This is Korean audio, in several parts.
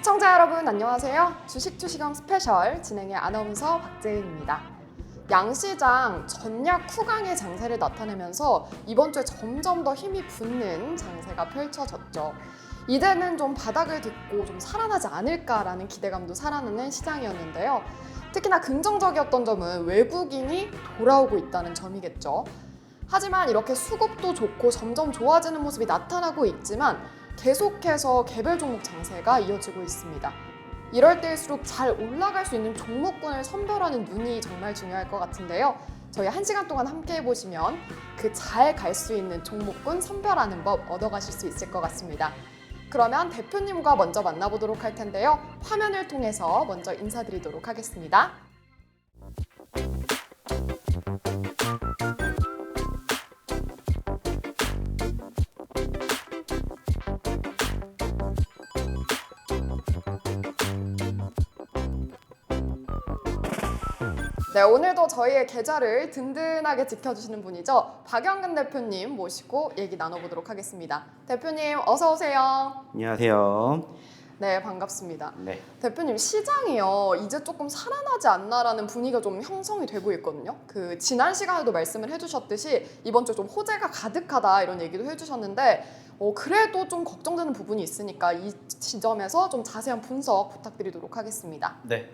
시청자 여러분 안녕하세요. 주식투시경 스페셜 진행의 아나운서 박재은입니다. 양시장 전략 후강의 장세를 나타내면서 이번 주에 점점 더 힘이 붙는 장세가 펼쳐졌죠. 이제는 좀 바닥을 딛고 좀 살아나지 않을까라는 기대감도 살아나는 시장이었는데요. 특히나 긍정적이었던 점은 외국인이 돌아오고 있다는 점이겠죠. 하지만 이렇게 수급도 좋고 점점 좋아지는 모습이 나타나고 있지만 계속해서 개별 종목 장세가 이어지고 있습니다. 이럴 때일수록 잘 올라갈 수 있는 종목군을 선별하는 눈이 정말 중요할 것 같은데요. 저희 1시간 동안 함께 해보시면 그 잘 갈 수 있는 종목군 선별하는 법 얻어가실 수 있을 것 같습니다. 그러면 대표님과 먼저 만나보도록 할 텐데요. 화면을 통해서 먼저 인사드리도록 하겠습니다. 네, 오늘도 저희의 계좌를 든든하게 지켜주시는 분이죠. 박영근 대표님 모시고 얘기 나눠보도록 하겠습니다. 대표님 어서 오세요. 안녕하세요. 네, 반갑습니다. 네. 대표님, 시장이요 이제 조금 살아나지 않나라는 분위기가 좀 형성이 되고 있거든요. 그 지난 시간에도 말씀을 해주셨듯이 이번 주 좀 호재가 가득하다 이런 얘기도 해주셨는데 그래도 좀 걱정되는 부분이 있으니까 이 지점에서 좀 자세한 분석 부탁드리도록 하겠습니다. 네.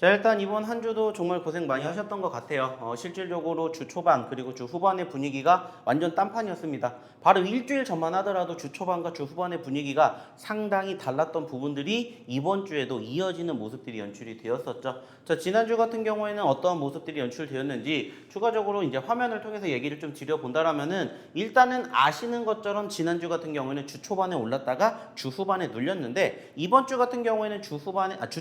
자, 일단 이번 한 주도 정말 고생 많이 하셨던 것 같아요. 실질적으로 주 초반 그리고 주 후반의 분위기가 완전 딴판이었습니다. 바로 일주일 전만 하더라도 주 초반과 주 후반의 분위기가 상당히 달랐던 부분들이 이번 주에도 이어지는 모습들이 연출이 되었었죠. 자, 지난주 같은 경우에는 어떠한 모습들이 연출되었는지 추가적으로 이제 화면을 통해서 얘기를 좀 드려본다라면은 일단은 아시는 것처럼 지난주 같은 경우에는 주 초반에 올랐다가 주 후반에 눌렸는데 이번 주 같은 경우에는 주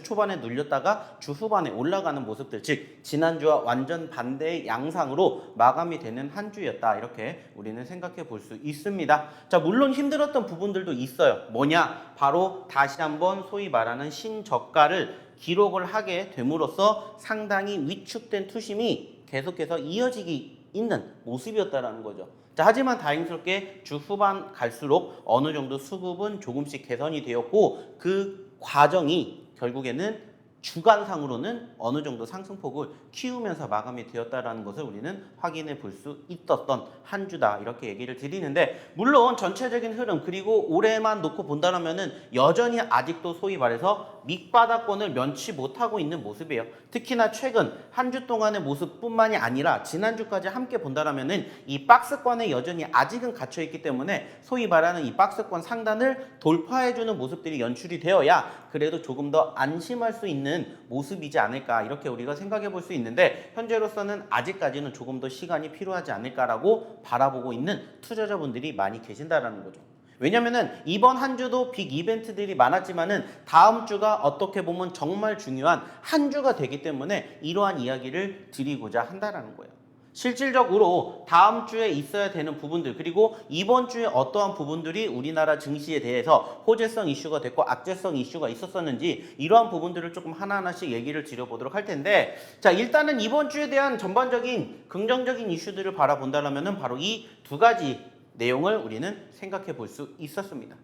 초반에 눌렸다가 주 후반에 올라가는 모습들, 즉 지난주와 완전 반대의 양상으로 마감이 되는 한 주였다, 이렇게 우리는 생각해 볼 수 있습니다. 자, 물론 힘들었던 부분들도 있어요. 뭐냐? 바로 다시 한번 소위 말하는 신저가를 기록을 하게 됨으로써 상당히 위축된 투심이 계속해서 이어지기 있는 모습이었다라는 거죠. 자, 하지만 다행스럽게 주 후반 갈수록 어느 정도 수급은 조금씩 개선이 되었고 그 과정이 결국에는 주간상으로는 어느 정도 상승폭을 키우면서 마감이 되었다라는 것을 우리는 확인해 볼 수 있었던 한 주다, 이렇게 얘기를 드리는데, 물론 전체적인 흐름 그리고 올해만 놓고 본다면은 여전히 아직도 소위 말해서 밑바닥권을 면치 못하고 있는 모습이에요. 특히나 최근 한 주 동안의 모습뿐만이 아니라 지난주까지 함께 본다면은 이 박스권에 여전히 아직은 갇혀 있기 때문에 소위 말하는 이 박스권 상단을 돌파해주는 모습들이 연출이 되어야 그래도 조금 더 안심할 수 있는 모습이지 않을까, 이렇게 우리가 생각해 볼 수 있는데, 현재로서는 아직까지는 조금 더 시간이 필요하지 않을까라고 바라보고 있는 투자자분들이 많이 계신다라는 거죠. 왜냐면은 이번 한 주도 빅 이벤트들이 많았지만은 다음 주가 어떻게 보면 정말 중요한 한 주가 되기 때문에 이러한 이야기를 드리고자 한다라는 거예요. 실질적으로 다음 주에 있어야 되는 부분들, 그리고 이번 주에 어떠한 부분들이 우리나라 증시에 대해서 호재성 이슈가 됐고 악재성 이슈가 있었었는지, 이러한 부분들을 조금 하나하나씩 얘기를 드려보도록 할 텐데, 자, 일단은 이번 주에 대한 전반적인 긍정적인 이슈들을 바라본다면은 바로 이 두 가지 내용을 우리는 생각해 볼 수 있었습니다.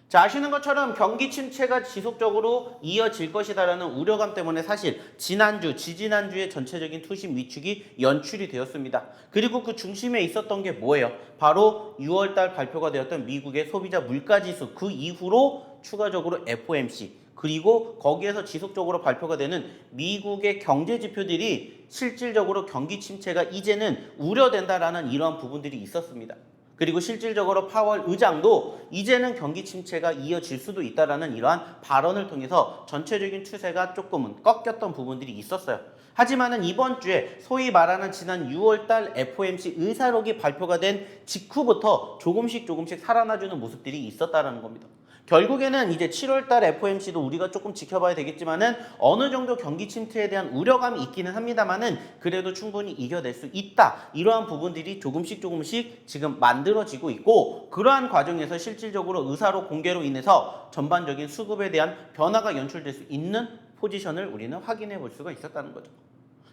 자, 아시는 것처럼 경기 침체가 지속적으로 이어질 것이다라는 우려감 때문에 사실 지난주, 지지난주의 전체적인 투심 위축이 연출이 되었습니다. 그리고 그 중심에 있었던 게 뭐예요? 바로 6월달 발표가 되었던 미국의 소비자 물가지수, 그 이후로 추가적으로 FOMC, 그리고 거기에서 지속적으로 발표가 되는 미국의 경제 지표들이 실질적으로 경기 침체가 이제는 우려된다라는 이러한 부분들이 있었습니다. 그리고 실질적으로 파월 의장도 이제는 경기 침체가 이어질 수도 있다라는 이러한 발언을 통해서 전체적인 추세가 조금은 꺾였던 부분들이 있었어요. 하지만은 이번 주에 소위 말하는 지난 6월달 FOMC 의사록이 발표가 된 직후부터 조금씩 살아나주는 모습들이 있었다라는 겁니다. 결국에는 이제 7월달 FOMC도 우리가 조금 지켜봐야 되겠지만은 어느 정도 경기 침체에 대한 우려감이 있기는 합니다만은 그래도 충분히 이겨낼 수 있다, 이러한 부분들이 조금씩 지금 만들어지고 있고, 그러한 과정에서 실질적으로 의사록 공개로 인해서 전반적인 수급에 대한 변화가 연출될 수 있는 포지션을 우리는 확인해 볼 수가 있었다는 거죠.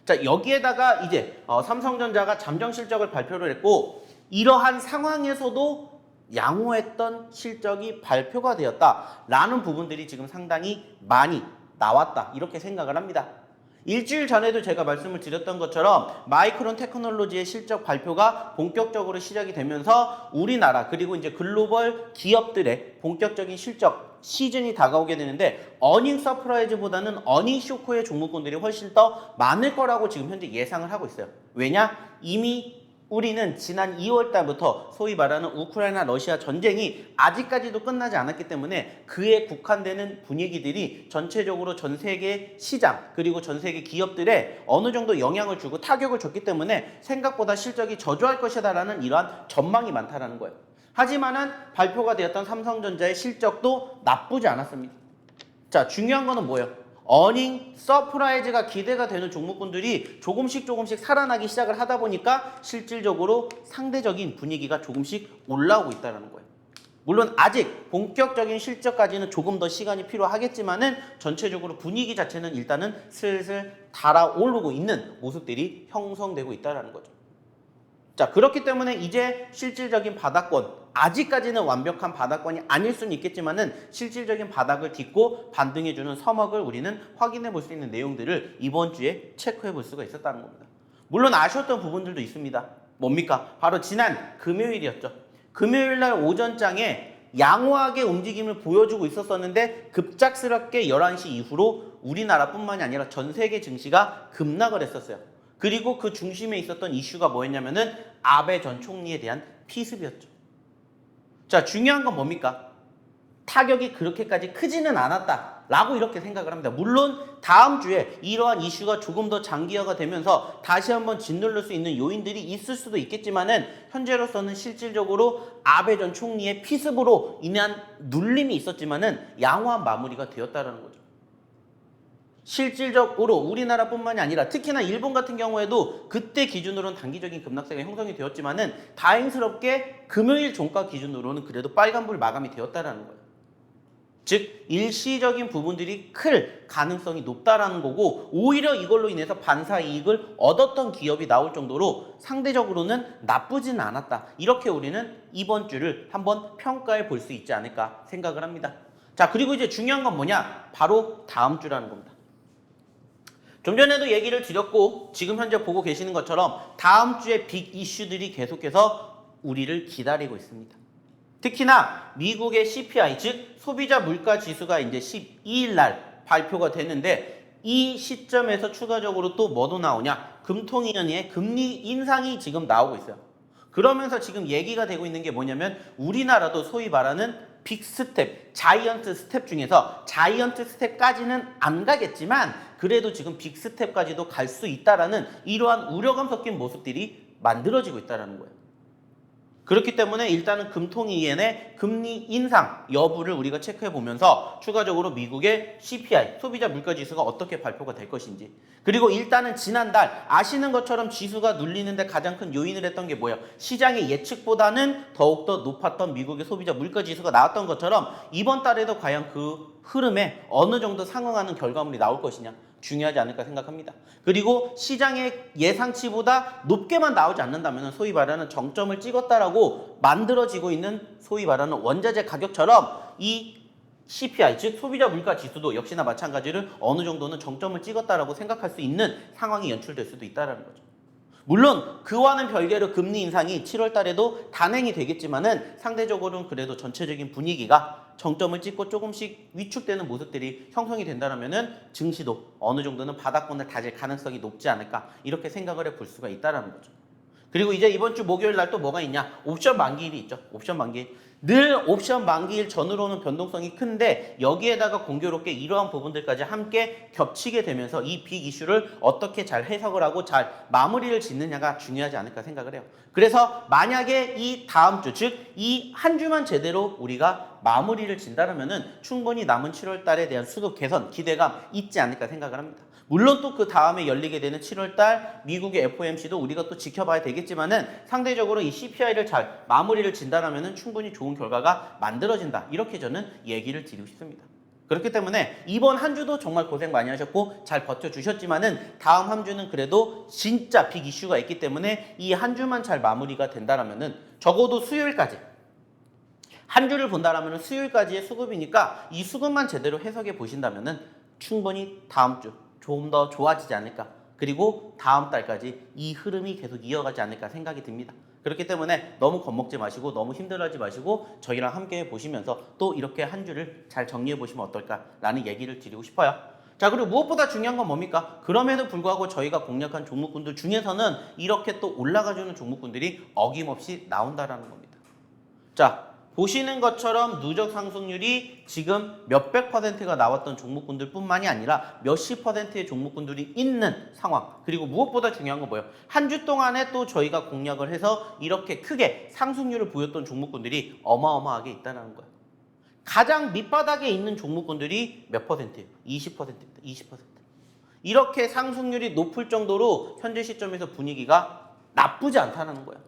자, 여기에다가 이제 삼성전자가 잠정 실적을 발표를 했고, 이러한 상황에서도 양호했던 실적이 발표가 되었다라는 부분들이 지금 상당히 많이 나왔다 이렇게 생각을 합니다. 일주일 전에도 제가 말씀을 드렸던 것처럼 마이크론 테크놀로지의 실적 발표가 본격적으로 시작이 되면서 우리나라 그리고 이제 글로벌 기업들의 본격적인 실적 시즌이 다가오게 되는데 어닝 서프라이즈보다는 어닝 쇼크의 종목군들이 훨씬 더 많을 거라고 지금 현재 예상을 하고 있어요. 왜냐? 이미 우리는 지난 2월 달부터 소위 말하는 우크라이나 러시아 전쟁이 아직까지도 끝나지 않았기 때문에 그에 국한되는 분위기들이 전체적으로 전 세계 시장 그리고 전 세계 기업들에 어느 정도 영향을 주고 타격을 줬기 때문에 생각보다 실적이 저조할 것이다라는 이러한 전망이 많다라는 거예요. 하지만은 발표가 되었던 삼성전자의 실적도 나쁘지 않았습니다. 자, 중요한 거는 뭐예요? 어닝 서프라이즈가 기대가 되는 종목군들이 조금씩 살아나기 시작을 하다 보니까 실질적으로 상대적인 분위기가 조금씩 올라오고 있다는 거예요. 물론 아직 본격적인 실적까지는 조금 더 시간이 필요하겠지만은 전체적으로 분위기 자체는 일단은 슬슬 달아오르고 있는 모습들이 형성되고 있다는 거죠. 자, 그렇기 때문에 이제 실질적인 바닥권, 아직까지는 완벽한 바닥권이 아닐 수는 있겠지만은 실질적인 바닥을 딛고 반등해주는 서먹을 우리는 확인해 볼 수 있는 내용들을 이번 주에 체크해 볼 수가 있었다는 겁니다. 물론 아쉬웠던 부분들도 있습니다. 뭡니까? 바로 지난 금요일이었죠. 금요일 날 오전장에 양호하게 움직임을 보여주고 있었었는데 급작스럽게 11시 이후로 우리나라뿐만이 아니라 전 세계 증시가 급락을 했었어요. 그리고 그 중심에 있었던 이슈가 뭐였냐면은 아베 전 총리에 대한 피습이었죠. 자, 중요한 건 뭡니까? 타격이 그렇게까지 크지는 않았다라고 이렇게 생각을 합니다. 물론 다음 주에 이러한 이슈가 조금 더 장기화가 되면서 다시 한번 짓누를 수 있는 요인들이 있을 수도 있겠지만은 현재로서는 실질적으로 아베 전 총리의 피습으로 인한 눌림이 있었지만은 양호한 마무리가 되었다는 거죠. 실질적으로 우리나라뿐만이 아니라 특히나 일본 같은 경우에도 그때 기준으로는 단기적인 급락세가 형성이 되었지만은 다행스럽게 금요일 종가 기준으로는 그래도 빨간불 마감이 되었다라는 거예요. 즉 일시적인 부분들이 클 가능성이 높다라는 거고 오히려 이걸로 인해서 반사 이익을 얻었던 기업이 나올 정도로 상대적으로는 나쁘진 않았다. 이렇게 우리는 이번 주를 한번 평가해 볼 수 있지 않을까 생각을 합니다. 자, 그리고 이제 중요한 건 뭐냐? 바로 다음 주라는 겁니다. 좀 전에도 얘기를 드렸고 지금 현재 보고 계시는 것처럼 다음 주에 빅 이슈들이 계속해서 우리를 기다리고 있습니다. 특히나 미국의 CPI 즉 소비자 물가 지수가 이제 12일 날 발표가 되는데 이 시점에서 추가적으로 또 뭐도 나오냐? 금통위원회의 금리 인상이 지금 나오고 있어요. 그러면서 지금 얘기가 되고 있는 게 뭐냐면 우리나라도 소위 말하는 빅 스텝, 자이언트 스텝 중에서 자이언트 스텝까지는 안 가겠지만 그래도 지금 빅 스텝까지도 갈 수 있다라는 이러한 우려감 섞인 모습들이 만들어지고 있다는 거예요. 그렇기 때문에 일단은 금통위원회 금리 인상 여부를 우리가 체크해 보면서 추가적으로 미국의 CPI, 소비자 물가지수가 어떻게 발표가 될 것인지 그리고 일단은 지난달 아시는 것처럼 지수가 눌리는데 가장 큰 요인을 했던 게 뭐예요? 시장의 예측보다는 더욱더 높았던 미국의 소비자 물가지수가 나왔던 것처럼 이번 달에도 과연 그 흐름에 어느 정도 상응하는 결과물이 나올 것이냐 중요하지 않을까 생각합니다. 그리고 시장의 예상치보다 높게만 나오지 않는다면 소위 말하는 정점을 찍었다라고 만들어지고 있는 소위 말하는 원자재 가격처럼 이 CPI 즉 소비자 물가 지수도 역시나 마찬가지로 어느 정도는 정점을 찍었다라고 생각할 수 있는 상황이 연출될 수도 있다는 거죠. 물론 그와는 별개로 금리 인상이 7월 달에도 단행이 되겠지만은 상대적으로는 그래도 전체적인 분위기가 정점을 찍고 조금씩 위축되는 모습들이 형성이 된다면은 증시도 어느 정도는 바닥권을 다질 가능성이 높지 않을까 이렇게 생각을 해볼 수가 있다라는 거죠. 그리고 이제 이번 주 목요일 날 또 뭐가 있냐? 옵션 만기일이 있죠. 옵션 만기일. 늘 옵션 만기일 전후로는 변동성이 큰데 여기에다가 공교롭게 이러한 부분들까지 함께 겹치게 되면서 이 빅 이슈를 어떻게 잘 해석을 하고 잘 마무리를 짓느냐가 중요하지 않을까 생각을 해요. 그래서 만약에 이 다음 주, 즉 이 한 주만 제대로 우리가 마무리를 진다면은 충분히 남은 7월 달에 대한 수급 개선 기대감 있지 않을까 생각을 합니다. 물론 또 그 다음에 열리게 되는 7월달 미국의 FOMC도 우리가 또 지켜봐야 되겠지만은 상대적으로 이 CPI를 잘 마무리를 진다라면은 충분히 좋은 결과가 만들어진다. 이렇게 저는 얘기를 드리고 싶습니다. 그렇기 때문에 이번 한 주도 정말 고생 많이 하셨고 잘 버텨주셨지만은 다음 한 주는 그래도 진짜 빅 이슈가 있기 때문에 이 한 주만 잘 마무리가 된다라면은 적어도 수요일까지 한 주를 본다라면 수요일까지의 수급이니까 이 수급만 제대로 해석해 보신다면은 충분히 다음 주 좀 더 좋아지지 않을까. 그리고 다음 달까지 이 흐름이 계속 이어가지 않을까 생각이 듭니다. 그렇기 때문에 너무 겁먹지 마시고 너무 힘들어하지 마시고 저희랑 함께 보시면서 또 이렇게 한 주를 잘 정리해 보시면 어떨까라는 얘기를 드리고 싶어요. 자, 그리고 무엇보다 중요한 건 뭡니까? 그럼에도 불구하고 저희가 공략한 종목군들 중에서는 이렇게 또 올라가주는 종목군들이 어김없이 나온다라는 겁니다. 자, 보시는 것처럼 누적 상승률이 지금 몇백 %가 나왔던 종목군들 뿐만이 아니라 몇십 %의 종목군들이 있는 상황. 그리고 무엇보다 중요한 건 뭐예요? 한 주 동안에 또 저희가 공략을 해서 이렇게 크게 상승률을 보였던 종목군들이 어마어마하게 있다는 거예요. 가장 밑바닥에 있는 종목군들이 몇 %예요? 20%입니다. 20%. 이렇게 상승률이 높을 정도로 현재 시점에서 분위기가 나쁘지 않다는 거예요.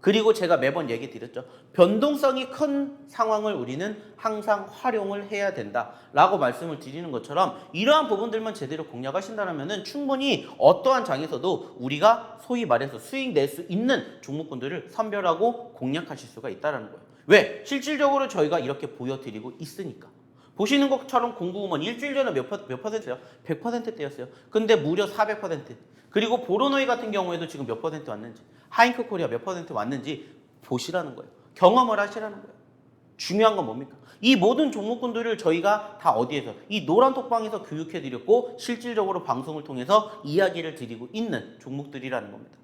그리고 제가 매번 얘기 드렸죠. 변동성이 큰 상황을 우리는 항상 활용을 해야 된다라고 말씀을 드리는 것처럼 이러한 부분들만 제대로 공략하신다면 충분히 어떠한 장에서도 우리가 소위 말해서 수익 낼 수 있는 종목군들을 선별하고 공략하실 수가 있다는 거예요. 왜? 실질적으로 저희가 이렇게 보여드리고 있으니까. 보시는 것처럼 공구음원 일주일 전에 몇 %예요? 100%대였어요. 근데 무려 400%. 그리고 보로노이 같은 경우에도 지금 몇 % 왔는지, 하잉크 코리아 몇 % 왔는지 보시라는 거예요. 경험을 하시라는 거예요. 중요한 건 뭡니까? 이 모든 종목군들을 저희가 다 어디에서? 이 노란 톡방에서 교육해드렸고 실질적으로 방송을 통해서 이야기를 드리고 있는 종목들이라는 겁니다.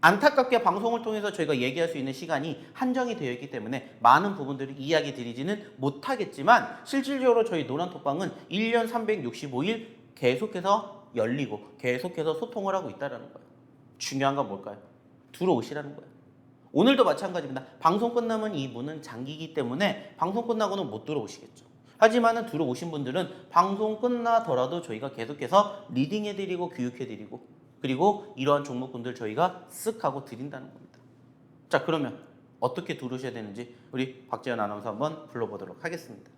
안타깝게 방송을 통해서 저희가 얘기할 수 있는 시간이 한정이 되어 있기 때문에 많은 부분들을 이야기 드리지는 못하겠지만 실질적으로 저희 노란톡방은 1년 365일 계속해서 열리고 계속해서 소통을 하고 있다는 거예요. 중요한 건 뭘까요? 들어오시라는 거예요. 오늘도 마찬가지입니다. 방송 끝나면 이 문은 잠기기 때문에 방송 끝나고는 못 들어오시겠죠. 하지만 들어오신 분들은 방송 끝나더라도 저희가 계속해서 리딩해드리고 교육해드리고 그리고 이러한 종목군들 저희가 쓱 하고 드린다는 겁니다. 자, 그러면 어떻게 들으셔야 되는지 우리 박재현 아나운서 한번 불러보도록 하겠습니다.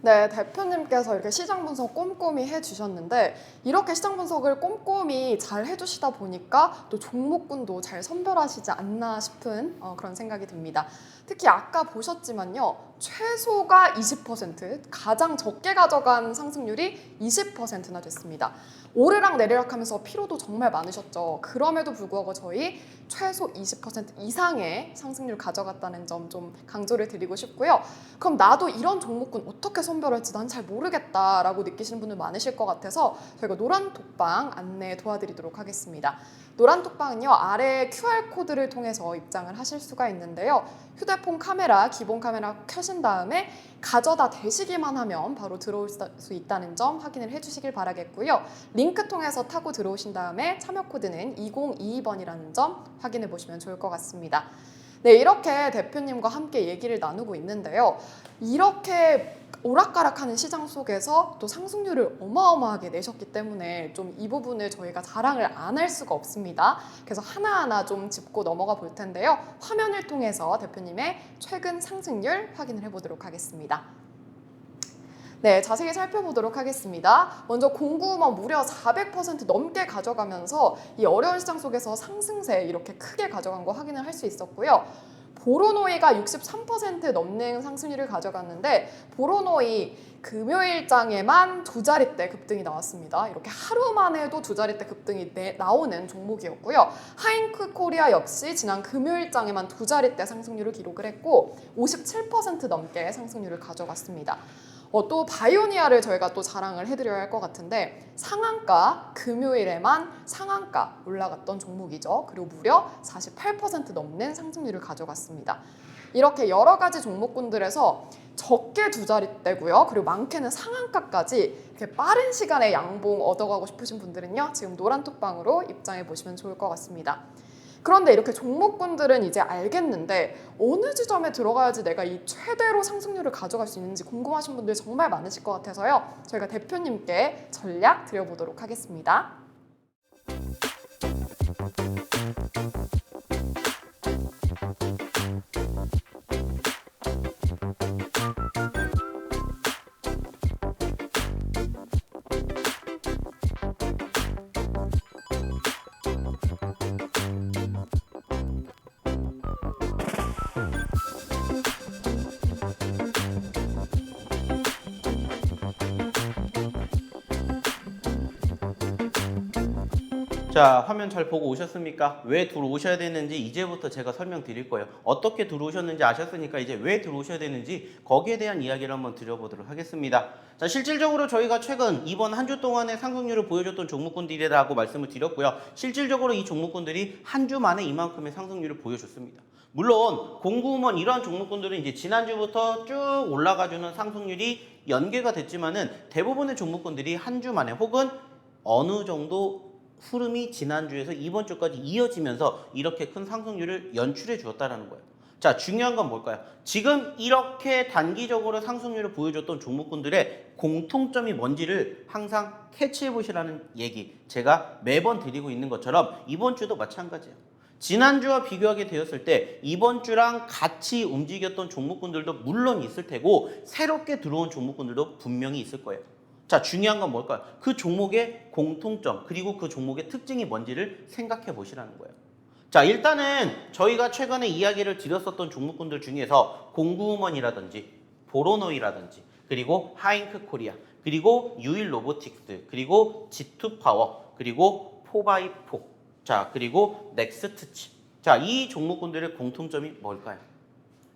네, 대표님께서 이렇게 시장 분석 꼼꼼히 해주셨는데 이렇게 시장 분석을 꼼꼼히 잘 해주시다 보니까 또 종목군도 잘 선별하시지 않나 싶은 그런 생각이 듭니다. 특히 아까 보셨지만요. 최소가 20%, 가장 적게 가져간 상승률이 20%나 됐습니다. 오르락 내리락 하면서 피로도 정말 많으셨죠. 그럼에도 불구하고 저희 최소 20% 이상의 상승률 가져갔다는 점 좀 강조를 드리고 싶고요. 그럼 나도 이런 종목군 어떻게 선별할지 난 잘 모르겠다라고 느끼시는 분들 많으실 것 같아서 저희가 노란 톡방 안내 도와드리도록 하겠습니다. 노란 톡방은요. 아래 QR코드를 통해서 입장을 하실 수가 있는데요. 휴대폰 카메라, 기본 카메라 켜신 다음에 가져다 대시기만 하면 바로 들어올 수 있다는 점 확인을 해주시길 바라겠고요. 링크 통해서 타고 들어오신 다음에 참여 코드는 2022번이라는 점 확인해 보시면 좋을 것 같습니다. 네, 이렇게 대표님과 함께 얘기를 나누고 있는데요. 이렇게 오락가락하는 시장 속에서 또 상승률을 어마어마하게 내셨기 때문에 좀 이 부분을 저희가 자랑을 안 할 수가 없습니다. 그래서 하나하나 좀 짚고 넘어가 볼 텐데요. 화면을 통해서 대표님의 최근 상승률 확인을 해보도록 하겠습니다. 네, 자세히 살펴보도록 하겠습니다. 먼저 공구음원 무려 400% 넘게 가져가면서 이 어려운 시장 속에서 상승세 이렇게 크게 가져간 거 확인을 할 수 있었고요. 보로노이가 63% 넘는 상승률을 가져갔는데 보로노이 금요일장에만 두 자릿대 급등이 나왔습니다. 이렇게 하루만 해도 두 자릿대 급등이 나오는 종목이었고요. 하잉크 코리아 역시 지난 금요일장에만 두 자릿대 상승률을 기록을 했고 57% 넘게 상승률을 가져갔습니다. 또 바이오니아를 저희가 또 자랑을 해드려야 할 것 같은데 상한가, 금요일에만 상한가 올라갔던 종목이죠. 그리고 무려 48% 넘는 상승률을 가져갔습니다. 이렇게 여러 가지 종목군들에서 적게 두 자릿대고요. 그리고 많게는 상한가까지 이렇게 빠른 시간에 양봉 얻어가고 싶으신 분들은요. 지금 노란 톡방으로 입장해 보시면 좋을 것 같습니다. 그런데 이렇게 종목군들은 이제 알겠는데 어느 지점에 들어가야지 내가 이 최대로 상승률을 가져갈 수 있는지 궁금하신 분들 정말 많으실 것 같아서요. 저희가 대표님께 전략 드려보도록 하겠습니다. 자, 화면 잘 보고 오셨습니까? 왜 들어오셔야 되는지 이제부터 제가 설명드릴 거예요. 어떻게 들어오셨는지 아셨으니까 이제 왜 들어오셔야 되는지 거기에 대한 이야기를 한번 드려보도록 하겠습니다. 자, 실질적으로 저희가 최근 이번 한 주 동안의 상승률을 보여줬던 종목군들이라고 말씀을 드렸고요. 실질적으로 이 종목군들이 한 주 만에 이만큼의 상승률을 보여줬습니다. 물론 공구음원 이러한 종목군들은 이제 지난주부터 쭉 올라가주는 상승률이 연계가 됐지만은 대부분의 종목군들이 한 주 만에 혹은 어느 정도 흐름이 지난주에서 이번 주까지 이어지면서 이렇게 큰 상승률을 연출해 주었다는 거예요. 자, 중요한 건 뭘까요? 지금 이렇게 단기적으로 상승률을 보여줬던 종목군들의 공통점이 뭔지를 항상 캐치해 보시라는 얘기, 제가 매번 드리고 있는 것처럼 이번 주도 마찬가지예요. 지난주와 비교하게 되었을 때 이번 주랑 같이 움직였던 종목군들도 물론 있을 테고 새롭게 들어온 종목군들도 분명히 있을 거예요. 자, 중요한 건 뭘까요? 그 종목의 공통점 그리고 그 종목의 특징이 뭔지를 생각해 보시라는 거예요. 자, 일단은 저희가 최근에 이야기를 드렸었던 종목군들 중에서 공구음원이라든지 보로노이라든지 그리고 하잉크 코리아 그리고 유일 로보틱스 그리고 G2파워 그리고 4x4 자, 그리고 넥스트칩. 자, 이 종목군들의 공통점이 뭘까요?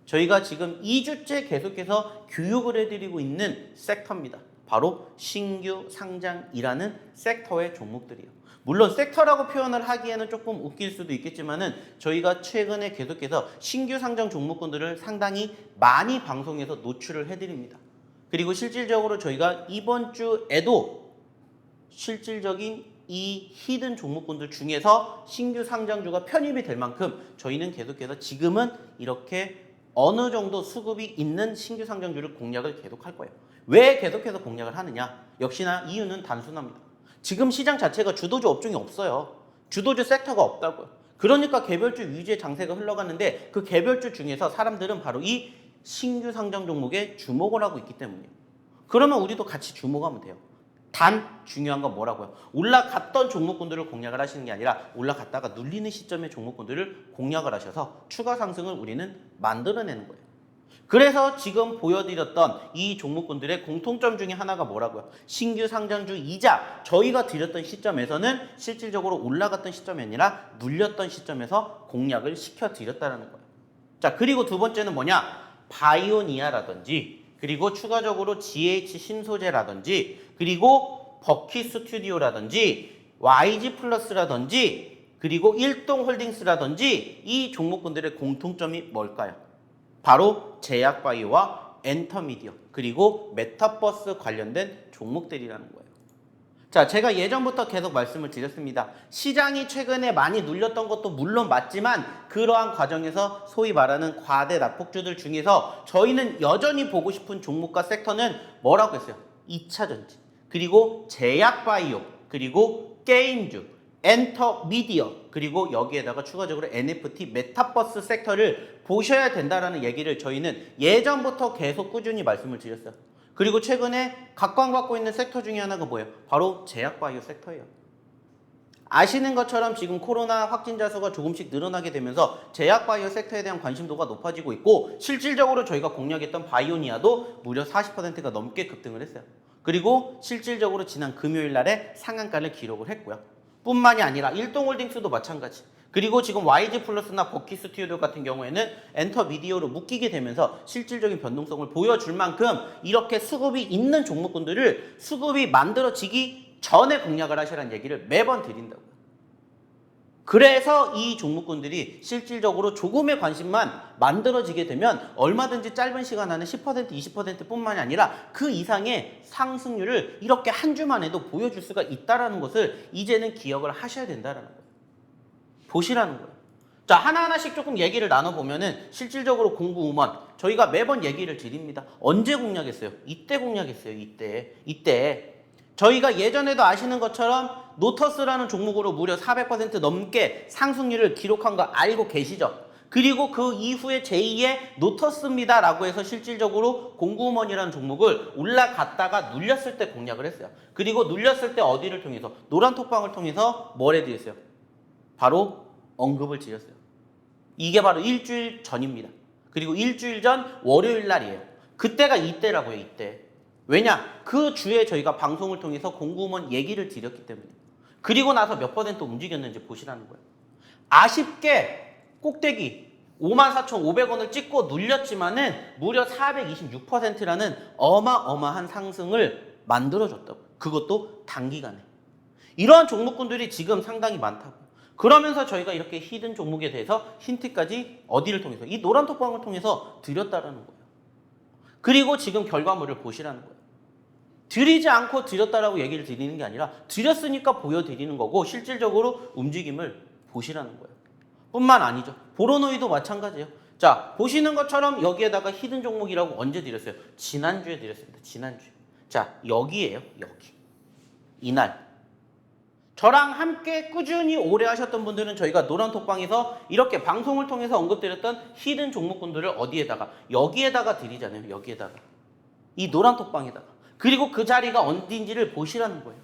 저희가 지금 2주째 계속해서 교육을 해드리고 있는 섹터입니다. 바로 신규 상장이라는 섹터의 종목들이에요. 물론 섹터라고 표현을 하기에는 조금 웃길 수도 있겠지만은 저희가 최근에 계속해서 신규 상장 종목군들을 상당히 많이 방송에서 노출을 해드립니다. 그리고 실질적으로 저희가 이번 주에도 실질적인 이 히든 종목군들 중에서 신규 상장주가 편입이 될 만큼 저희는 계속해서 지금은 이렇게 어느 정도 수급이 있는 신규 상장주를 공략을 계속할 거예요. 왜 계속해서 공략을 하느냐? 역시나 이유는 단순합니다. 지금 시장 자체가 주도주 업종이 없어요. 주도주 섹터가 없다고요. 그러니까 개별주 위주의 장세가 흘러가는데 그 개별주 중에서 사람들은 바로 이 신규 상장 종목에 주목을 하고 있기 때문이에요. 그러면 우리도 같이 주목하면 돼요. 단 중요한 건 뭐라고요? 올라갔던 종목군들을 공략을 하시는 게 아니라 올라갔다가 눌리는 시점의 종목군들을 공략을 하셔서 추가 상승을 우리는 만들어내는 거예요. 그래서 지금 보여드렸던 이 종목군들의 공통점 중에 하나가 뭐라고요? 신규 상장주이자 저희가 드렸던 시점에서는 실질적으로 올라갔던 시점이 아니라 눌렸던 시점에서 공략을 시켜드렸다는 거예요. 자, 그리고 두 번째는 뭐냐? 바이오니아라든지 그리고 추가적으로 GH 신소재라든지 그리고 버키 스튜디오라든지 YG 플러스라든지 그리고 일동홀딩스라든지 이 종목군들의 공통점이 뭘까요? 바로 제약바이오와 엔터미디어 그리고 메타버스 관련된 종목들이라는 거예요. 자, 제가 예전부터 계속 말씀을 드렸습니다. 시장이 최근에 많이 눌렸던 것도 물론 맞지만 그러한 과정에서 소위 말하는 과대 낙폭주들 중에서 저희는 여전히 보고 싶은 종목과 섹터는 뭐라고 했어요? 2차전지 그리고 제약바이오 그리고 게임주 엔터미디어 그리고 여기에다가 추가적으로 NFT 메타버스 섹터를 보셔야 된다라는 얘기를 저희는 예전부터 계속 꾸준히 말씀을 드렸어요. 그리고 최근에 각광받고 있는 섹터 중에 하나가 뭐예요? 바로 제약바이오 섹터예요. 아시는 것처럼 지금 코로나 확진자 수가 조금씩 늘어나게 되면서 제약바이오 섹터에 대한 관심도가 높아지고 있고 실질적으로 저희가 공략했던 바이오니아도 무려 40%가 넘게 급등을 했어요. 그리고 실질적으로 지난 금요일 날에 상한가를 기록을 했고요. 뿐만이 아니라 일동홀딩스도 마찬가지. 그리고 지금 YG 플러스나 버키 스튜디오 같은 경우에는 엔터미디어로 묶이게 되면서 실질적인 변동성을 보여줄 만큼 이렇게 수급이 있는 종목군들을 수급이 만들어지기 전에 공략을 하시라는 얘기를 매번 드린다고요. 그래서 이 종목군들이 실질적으로 조금의 관심만 만들어지게 되면 얼마든지 짧은 시간 안에 10%, 20% 뿐만이 아니라 그 이상의 상승률을 이렇게 한 주만 해도 보여줄 수가 있다는 것을 이제는 기억을 하셔야 된다는 거예요. 보시라는 거예요. 자, 하나하나씩 조금 얘기를 나눠보면은 실질적으로 공구음원 저희가 매번 얘기를 드립니다. 언제 공략했어요? 이때 공략했어요. 이때. 저희가 예전에도 아시는 것처럼 노터스라는 종목으로 무려 400% 넘게 상승률을 기록한 거 알고 계시죠? 그리고 그 이후에 제2의 노터스입니다 라고 해서 실질적으로 공구음원이라는 종목을 올라갔다가 눌렸을 때 공략을 했어요. 그리고 눌렸을 때 어디를 통해서? 노란톡방을 통해서 뭘 해드렸어요? 바로 언급을 드렸어요. 이게 바로 일주일 전입니다. 그리고 일주일 전 월요일 날이에요. 그때가 이때라고 해요. 이때. 왜냐? 그 주에 저희가 방송을 통해서 공구음원 얘기를 드렸기 때문에. 그리고 나서 몇 퍼센트 움직였는지 보시라는 거예요. 아쉽게 꼭대기 54,500원을 찍고 눌렸지만은 무려 426%라는 어마어마한 상승을 만들어줬다고. 그것도 단기간에. 이러한 종목군들이 지금 상당히 많다고. 그러면서 저희가 이렇게 히든 종목에 대해서 힌트까지 어디를 통해서? 이 노란 톡방을 통해서 드렸다라는 거예요. 그리고 지금 결과물을 보시라는 거예요. 드리지 않고 드렸다라고 얘기를 드리는 게 아니라 드렸으니까 보여드리는 거고 실질적으로 움직임을 보시라는 거예요. 뿐만 아니죠. 보로노이도 마찬가지예요. 자, 보시는 것처럼 여기에다가 히든 종목이라고 언제 드렸어요? 지난주에 드렸습니다. 지난주에. 자, 여기에요. 여기. 이날. 저랑 함께 꾸준히 오래 하셨던 분들은 저희가 노란 톡방에서 이렇게 방송을 통해서 언급드렸던 히든 종목군들을 어디에다가? 여기에다가 드리잖아요. 여기에다가. 이 노란 톡방에다가. 그리고 그 자리가 어딘지를 보시라는 거예요.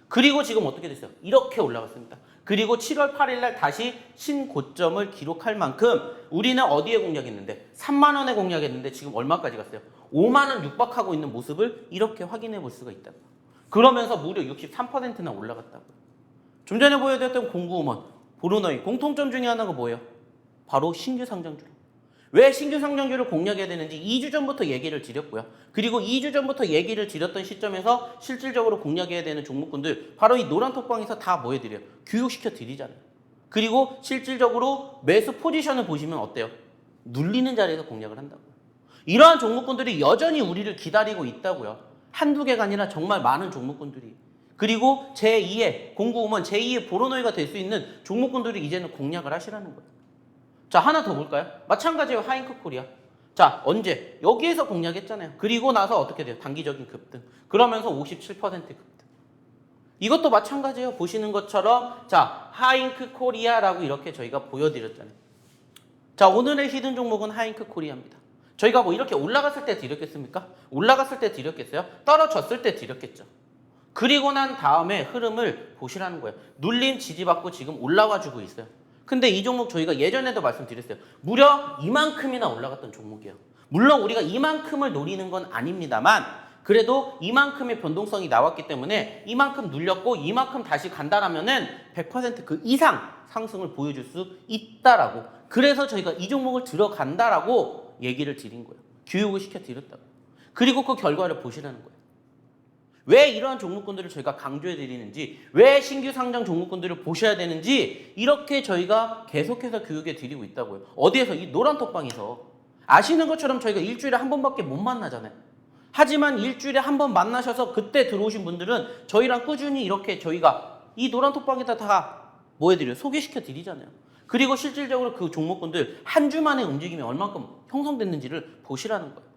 그리고 지금 어떻게 됐어요? 이렇게 올라갔습니다. 그리고 7월 8일 날 다시 신고점을 기록할 만큼 우리는 어디에 공략했는데? 3만 원에 공략했는데 지금 얼마까지 갔어요? 5만 원 육박하고 있는 모습을 이렇게 확인해 볼 수가 있다고. 그러면서 무려 63%나 올라갔다고. 좀 전에 보여드렸던 공구음원, 보로노이 공통점 중에 하나가 뭐예요? 바로 신규 상장주로. 왜 신규 상장주를 공략해야 되는지 2주 전부터 얘기를 드렸고요. 그리고 2주 전부터 얘기를 드렸던 시점에서 실질적으로 공략해야 되는 종목군들 바로 이 노란 톡방에서 다 뭐 해드려요? 교육시켜 드리잖아요. 그리고 실질적으로 매수 포지션을 보시면 어때요? 눌리는 자리에서 공략을 한다고요. 이러한 종목군들이 여전히 우리를 기다리고 있다고요. 한두 개가 아니라 정말 많은 종목군들이. 그리고 제2의 공구음원, 제2의 보로노이가 될 수 있는 종목군들이 이제는 공략을 하시라는 거예요. 자, 하나 더 볼까요? 마찬가지예요. 하잉크 코리아. 자, 언제? 여기에서 공략했잖아요. 그리고 나서 어떻게 돼요? 단기적인 급등. 그러면서 57% 급등. 이것도 마찬가지예요. 보시는 것처럼 자, 하잉크 코리아라고 이렇게 저희가 보여드렸잖아요. 자, 오늘의 히든 종목은 하잉크 코리아입니다. 저희가 뭐 이렇게 올라갔을 때 드렸겠습니까? 올라갔을 때 드렸겠어요? 떨어졌을 때 드렸겠죠. 그리고 난 다음에 흐름을 보시라는 거예요. 눌림 지지받고 지금 올라와 주고 있어요. 근데 이 종목 저희가 예전에도 말씀드렸어요. 무려 이만큼이나 올라갔던 종목이에요. 물론 우리가 이만큼을 노리는 건 아닙니다만 그래도 이만큼의 변동성이 나왔기 때문에 이만큼 눌렸고 이만큼 다시 간다라면은 100% 이상 상승을 보여줄 수 있다라고. 그래서 저희가 이 종목을 들어간다라고 얘기를 드린 거예요. 교육을 시켜드렸다고. 그리고 그 결과를 보시라는 거예요. 왜 이러한 종목군들을 저희가 강조해 드리는지, 왜 신규 상장 종목군들을 보셔야 되는지 이렇게 저희가 계속해서 교육해 드리고 있다고요. 어디에서? 이 노란 톡방에서. 아시는 것처럼 저희가 일주일에 한 번밖에 못 만나잖아요. 하지만 일주일에 한 번 만나셔서 그때 들어오신 분들은 저희랑 꾸준히 이렇게 저희가 이 노란 톡방에다 다 뭐 해드려요? 소개시켜 드리잖아요. 그리고 실질적으로 그 종목군들 한 주 만에 움직임이 얼마큼 형성됐는지를 보시라는 거예요.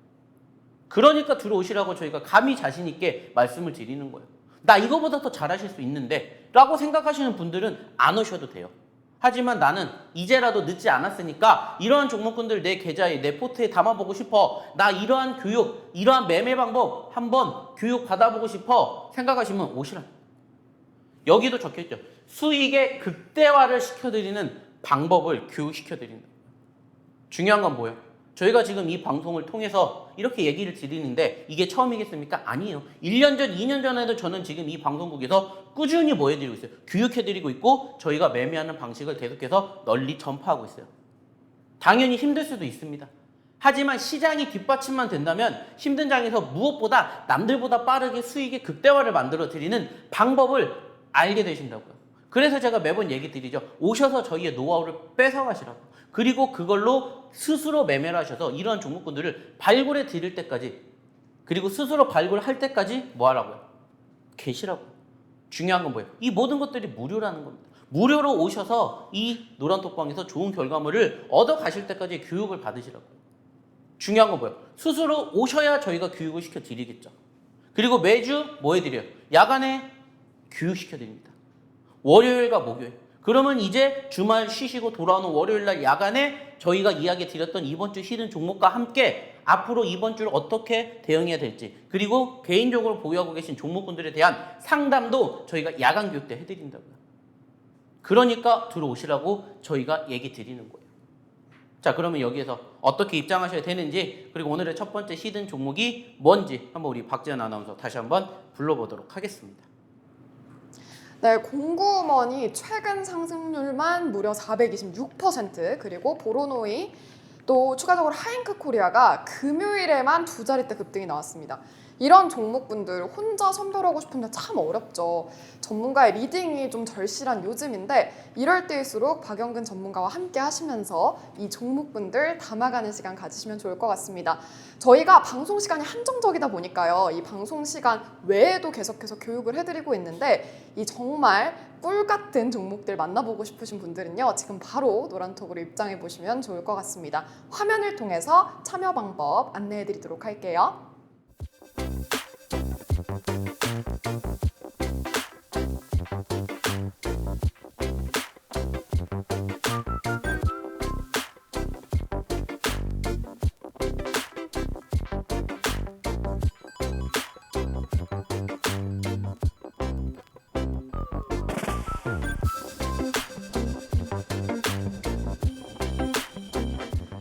그러니까 들어오시라고 저희가 감히 자신 있게 말씀을 드리는 거예요. 나 이거보다 더 잘하실 수 있는데 라고 생각하시는 분들은 안 오셔도 돼요. 하지만 나는 이제라도 늦지 않았으니까 이러한 종목군들 내 계좌에 내 포트에 담아보고 싶어. 나 이러한 교육, 이러한 매매 방법 한번 교육 받아보고 싶어 생각하시면 오시라. 여기도 적혀있죠. 수익의 극대화를 시켜드리는 방법을 교육시켜드린다. 중요한 건 뭐예요? 저희가 지금 이 방송을 통해서 이렇게 얘기를 드리는데 이게 처음이겠습니까? 아니에요. 1년 전, 2년 전에도 저는 지금 이 방송국에서 꾸준히 뭐 해드리고 있어요? 교육해드리고 있고 저희가 매매하는 방식을 계속해서 널리 전파하고 있어요. 당연히 힘들 수도 있습니다. 하지만 시장이 뒷받침만 된다면 힘든 장에서 무엇보다 남들보다 빠르게 수익의 극대화를 만들어 드리는 방법을 알게 되신다고요. 그래서 제가 매번 얘기 드리죠. 오셔서 저희의 노하우를 뺏어가시라고. 그리고 그걸로 스스로 매매를 하셔서 이러한 종목군들을 발굴해 드릴 때까지, 그리고 스스로 발굴할 때까지 뭐 하라고요? 계시라고. 중요한 건 뭐예요? 이 모든 것들이 무료라는 겁니다. 무료로 오셔서 이 노란 톡방에서 좋은 결과물을 얻어 가실 때까지 교육을 받으시라고. 중요한 건 뭐예요? 스스로 오셔야 저희가 교육을 시켜 드리겠죠. 그리고 매주 뭐 해드려요? 야간에 교육시켜 드립니다. 월요일과 목요일. 그러면 이제 주말 쉬시고 돌아오는 월요일날 야간에 저희가 이야기 드렸던 이번 주 히든 종목과 함께 앞으로 이번 주를 어떻게 대응해야 될지, 그리고 개인적으로 보유하고 계신 종목군들에 대한 상담도 저희가 야간 교육 때 해드린다고요. 그러니까 들어오시라고 저희가 얘기 드리는 거예요. 자, 그러면 여기에서 어떻게 입장하셔야 되는지, 그리고 오늘의 첫 번째 히든 종목이 뭔지 한번 우리 박지연 아나운서 다시 한번 불러보도록 하겠습니다. 네, 공구먼이 최근 상승률만 무려 426%, 그리고 보로노이 또 추가적으로 하잉크 코리아가 금요일에만 두 자릿대 급등이 나왔습니다. 이런 종목분들 혼자 선별하고 싶은데 참 어렵죠. 전문가의 리딩이 좀 절실한 요즘인데 이럴 때일수록 박영근 전문가와 함께 하시면서 이 종목분들 담아가는 시간 가지시면 좋을 것 같습니다. 저희가 방송 시간이 한정적이다 보니까요. 이 방송 시간 외에도 계속해서 교육을 해드리고 있는데 이 정말 꿀 같은 종목들 만나보고 싶으신 분들은요. 지금 바로 노란톡으로 입장해 보시면 좋을 것 같습니다. 화면을 통해서 참여 방법 안내해 드리도록 할게요.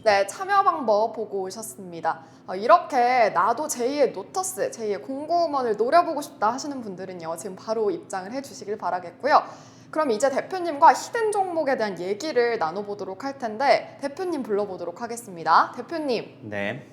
네, 참여 방법 보고 오셨습니다. 이렇게 나도 제2의 노터스, 제2의 공구먼을 노려보고 싶다 하시는 분들은요. 지금 바로 입장을 해주시길 바라겠고요. 그럼 이제 대표님과 히든 종목에 대한 얘기를 나눠보도록 할 텐데 대표님 불러보도록 하겠습니다. 대표님. 네.